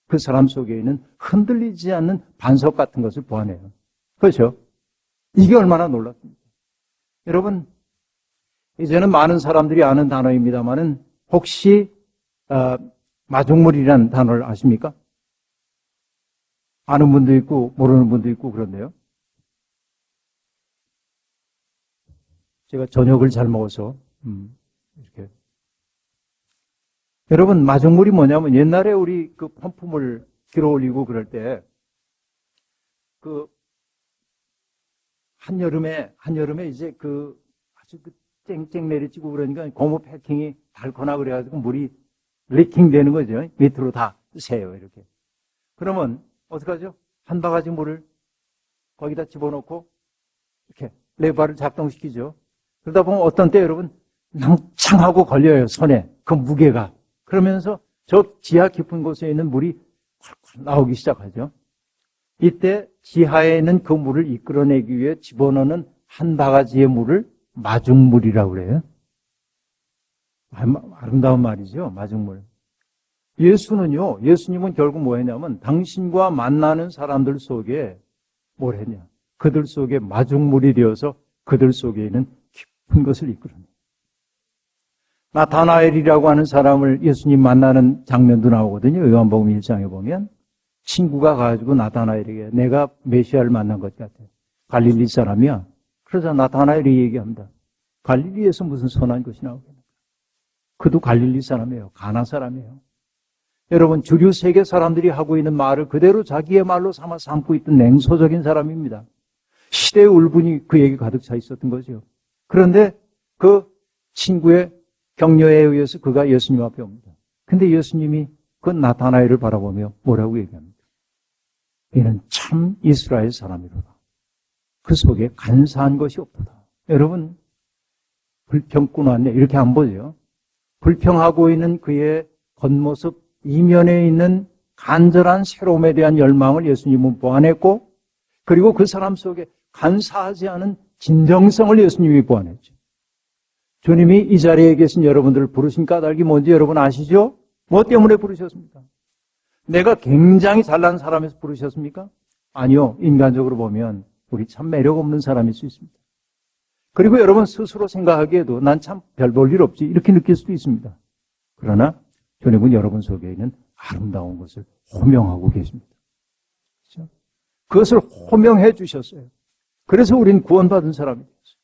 S1: 그 사람 속에 있는 흔들리지 않는 반석 같은 것을 보아내요. 그렇죠? 이게 얼마나 놀랍습니까? 여러분, 이제는 많은 사람들이 아는 단어입니다만은 혹시 마중물이라는 단어를 아십니까? 아는 분도 있고 모르는 분도 있고 그런데요. 제가 저녁을 잘 먹어서 이렇게. 여러분 마중물이 뭐냐면 옛날에 우리 그 펌품을 길어올리고 그럴 때 그 한여름에 이제 그 아주 그 쨍쨍 내리치고 그러니까 고무 패킹이 닳거나 그래가지고 물이 리킹 되는 거죠. 밑으로 다 새요 이렇게. 그러면 어떡하죠? 한 바가지 물을 거기다 집어넣고 이렇게 레버를 작동시키죠. 그러다 보면 어떤 때 여러분 낭창하고 걸려요. 손에 그 무게가. 그러면서 저 지하 깊은 곳에 있는 물이 콸콸 나오기 시작하죠. 이때 지하에 있는 그 물을 이끌어내기 위해 집어넣는 한 바가지의 물을 마중물이라고 그래요. 아름다운 말이죠. 마중물. 예수님은 결국 뭐 했냐면 당신과 만나는 사람들 속에 뭘 했냐. 그들 속에 마중물이 되어서 그들 속에 있는 깊은 것을 이끌어내. 나타나엘이라고 하는 사람을 예수님 만나는 장면도 나오거든요. 요한복음 1장에 보면 친구가 가지고 나타나엘에게 내가 메시아를 만난 것 같아. 갈릴리 사람이야. 그러자 나타나엘이 얘기합니다. 갈릴리에서 무슨 선한 것이 나오겠는가. 그도 갈릴리 사람이에요. 가나 사람이에요. 여러분 주류 세계 사람들이 하고 있는 말을 그대로 자기의 말로 삼아 삼고 있던 냉소적인 사람입니다. 시대의 울분이 그에게 가득 차 있었던 거죠. 그런데 그 친구의 격려에 의해서 그가 예수님 앞에 옵니다. 근데 예수님이 그 나타나엘을 바라보며 뭐라고 얘기합니까? 이는 참 이스라엘 사람이로다. 그 속에 간사한 것이 없도다. 여러분 불평꾼 왔네 이렇게 안 보죠. 불평하고 있는 그의 겉모습 이면에 있는 간절한 새로움에 대한 열망을 예수님은 보완했고 그리고 그 사람 속에 간사하지 않은 진정성을 예수님이 보완했죠. 주님이 이 자리에 계신 여러분들을 부르신 까닭이 뭔지 여러분 아시죠? 뭐 때문에 부르셨습니까? 내가 굉장히 잘난 사람에서 부르셨습니까? 아니요. 인간적으로 보면 우리 참 매력 없는 사람일 수 있습니다. 그리고 여러분 스스로 생각하기에도 난 참 별 볼 일 없지 이렇게 느낄 수도 있습니다. 그러나 주님은 여러분 속에 있는 아름다운 것을 호명하고 계십니다. 그렇죠? 그것을 호명해 주셨어요. 그래서 우린 구원받은 사람이 됐어요.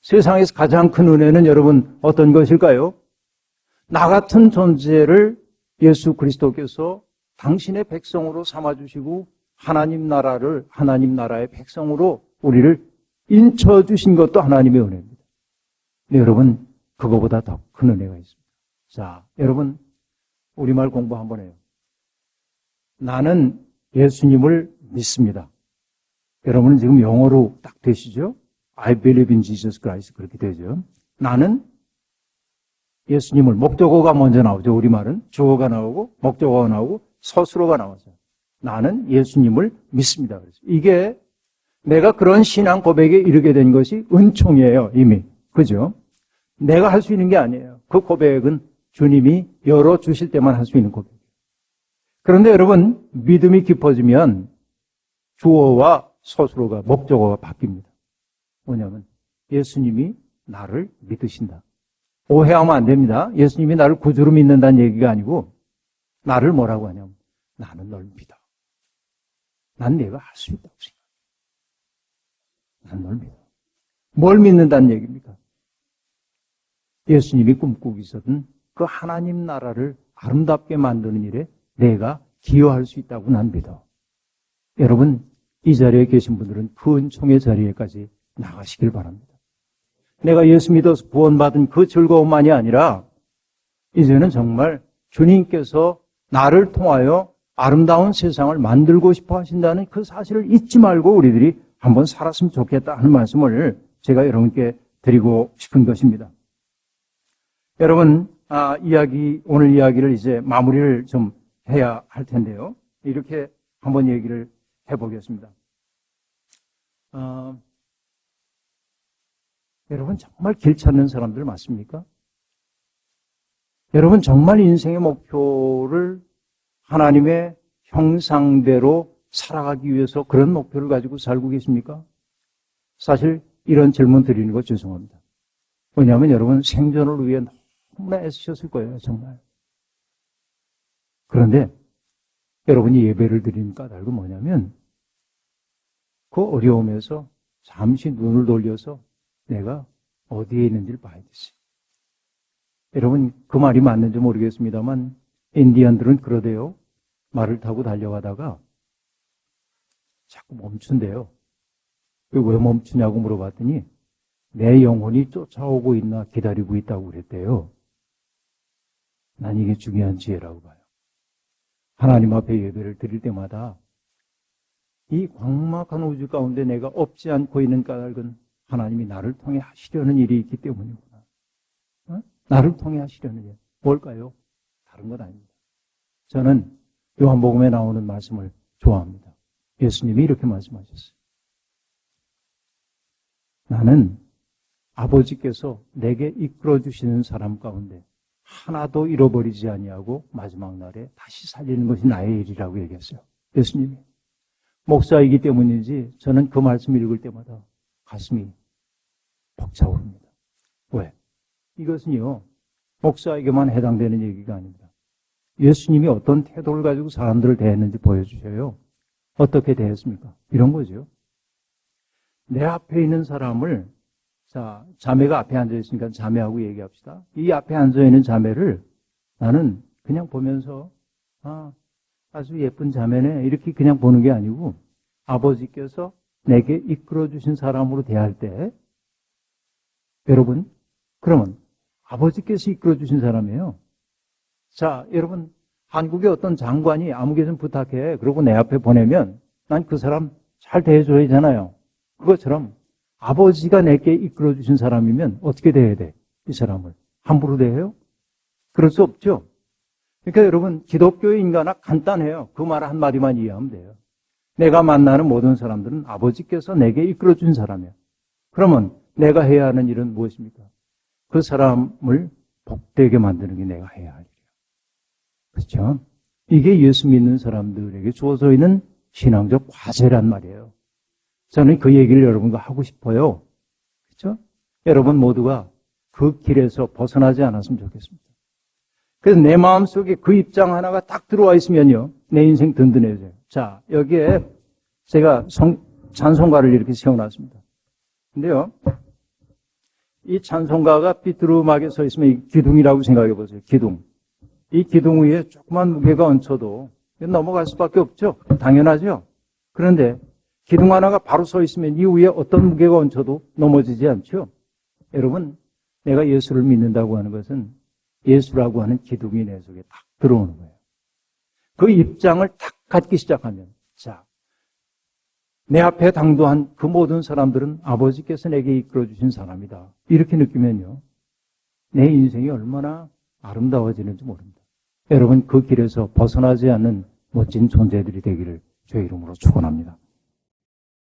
S1: 세상에서 가장 큰 은혜는 여러분 어떤 것일까요? 나 같은 존재를 예수 그리스도께서 당신의 백성으로 삼아주시고 하나님 나라의 백성으로 우리를 인쳐주신 것도 하나님의 은혜입니다. 네, 여러분 그거보다 더 큰 은혜가 있습니다. 자, 여러분 우리말 공부 한번 해요. 나는 예수님을 믿습니다. 여러분은 지금 영어로 딱 되시죠? I believe in Jesus Christ 그렇게 되죠. 나는 예수님을 목적어가 먼저 나오죠. 우리말은 주어가 나오고 목적어가 나오고 서술어가 나와서 나는 예수님을 믿습니다. 그래서 이게 내가 그런 신앙 고백에 이르게 된 것이 은총이에요. 이미. 그죠? 내가 할 수 있는 게 아니에요. 그 고백은 주님이 열어주실 때만 할 수 있는 고백이에요. 그런데 여러분 믿음이 깊어지면 주어와 서술어가 목적어가 바뀝니다. 뭐냐면 예수님이 나를 믿으신다. 오해하면 안 됩니다. 예수님이 나를 구주로 믿는다는 얘기가 아니고 나를 뭐라고 하냐면 나는 널 믿어. 난 내가 할 수 있다고 생각해. 난 널 믿어. 뭘 믿는다는 얘기입니까? 예수님이 꿈꾸고 있었던 그 하나님 나라를 아름답게 만드는 일에 내가 기여할 수 있다고 난 믿어. 여러분 이 자리에 계신 분들은 그 은총의 자리에까지 나가시길 바랍니다. 내가 예수 믿어서 구원받은 그 즐거움만이 아니라 이제는 정말 주님께서 나를 통하여 아름다운 세상을 만들고 싶어 하신다는 그 사실을 잊지 말고 우리들이 한번 살았으면 좋겠다 하는 말씀을 제가 여러분께 드리고 싶은 것입니다. 여러분, 오늘 이야기를 이제 마무리를 좀 해야 할 텐데요. 이렇게 한번 얘기를 해보겠습니다. 여러분 정말 길 찾는 사람들 맞습니까? 여러분 정말 인생의 목표를 하나님의 형상대로 살아가기 위해서 그런 목표를 가지고 살고 계십니까? 사실 이런 질문 드리는 거 죄송합니다. 왜냐하면 여러분 생존을 위해 너무나 애쓰셨을 거예요. 정말. 그런데 여러분이 예배를 드리는 까닭은 뭐냐면 그 어려움에서 잠시 눈을 돌려서 내가 어디에 있는지를 봐야 되지. 여러분 그 말이 맞는지 모르겠습니다만 인디언들은 그러대요. 말을 타고 달려가다가 자꾸 멈춘대요. 왜 멈추냐고 물어봤더니 내 영혼이 쫓아오고 있나 기다리고 있다고 그랬대요. 난 이게 중요한 지혜라고 봐요. 하나님 앞에 예배를 드릴 때마다 이 광막한 우주 가운데 내가 없지 않고 있는 까닭은 하나님이 나를 통해 하시려는 일이 있기 때문이구나. 나를 통해 하시려는 일. 뭘까요? 다른 건 아닙니다. 저는 요한복음에 나오는 말씀을 좋아합니다. 예수님이 이렇게 말씀하셨어요. 나는 아버지께서 내게 이끌어주시는 사람 가운데 하나도 잃어버리지 아니하고 마지막 날에 다시 살리는 것이 나의 일이라고 얘기했어요. 예수님이. 목사이기 때문인지 저는 그 말씀 읽을 때마다 가슴이 벅차오릅니다. 왜? 이것은요, 목사에게만 해당되는 얘기가 아닙니다. 예수님이 어떤 태도를 가지고 사람들을 대했는지 보여주셔요. 어떻게 대했습니까? 이런 거죠. 내 앞에 있는 사람을, 자, 자매가 앞에 앉아있으니까 자매하고 얘기합시다. 이 앞에 앉아있는 자매를 나는 그냥 보면서, 아주 예쁜 자매네. 이렇게 그냥 보는 게 아니고, 아버지께서 내게 이끌어주신 사람으로 대할 때, 여러분, 그러면 아버지께서 이끌어주신 사람이에요. 자, 여러분, 한국의 어떤 장관이 아무개 좀 부탁해. 그러고 내 앞에 보내면 난 그 사람 잘 대해줘야 되잖아요. 그것처럼 아버지가 내게 이끌어주신 사람이면 어떻게 대해야 돼? 이 사람을. 함부로 대해요? 그럴 수 없죠. 그러니까 여러분, 기독교의 인간아 간단해요. 그 말 한마디만 이해하면 돼요. 내가 만나는 모든 사람들은 아버지께서 내게 이끌어준 사람이에요. 그러면 내가 해야 하는 일은 무엇입니까? 그 사람을 복되게 만드는 게 내가 해야 할 일이에요. 그렇죠? 이게 예수 믿는 사람들에게 주어져 있는 신앙적 과제란 말이에요. 저는 그 얘기를 여러분과 하고 싶어요. 그렇죠? 여러분 모두가 그 길에서 벗어나지 않았으면 좋겠습니다. 그래서 내 마음속에 그 입장 하나가 딱 들어와 있으면요, 내 인생 든든해져요. 자, 여기에 제가 찬송가를 이렇게 세워놨습니다. 근데요, 이 찬송가가 삐뚤음하게 서 있으면 이 기둥이라고 생각해 보세요. 기둥. 이 기둥 위에 조그만 무게가 얹혀도 넘어갈 수밖에 없죠. 당연하죠. 그런데 기둥 하나가 바로 서 있으면 이 위에 어떤 무게가 얹혀도 넘어지지 않죠. 여러분, 내가 예수를 믿는다고 하는 것은 예수라고 하는 기둥이 내 속에 딱 들어오는 거예요. 그 입장을 딱 갖기 시작하면, 자, 내 앞에 당도한 그 모든 사람들은 아버지께서 내게 이끌어주신 사람이다. 이렇게 느끼면요, 내 인생이 얼마나 아름다워지는지 모릅니다. 여러분, 그 길에서 벗어나지 않는 멋진 존재들이 되기를 주의 이름으로 축원합니다.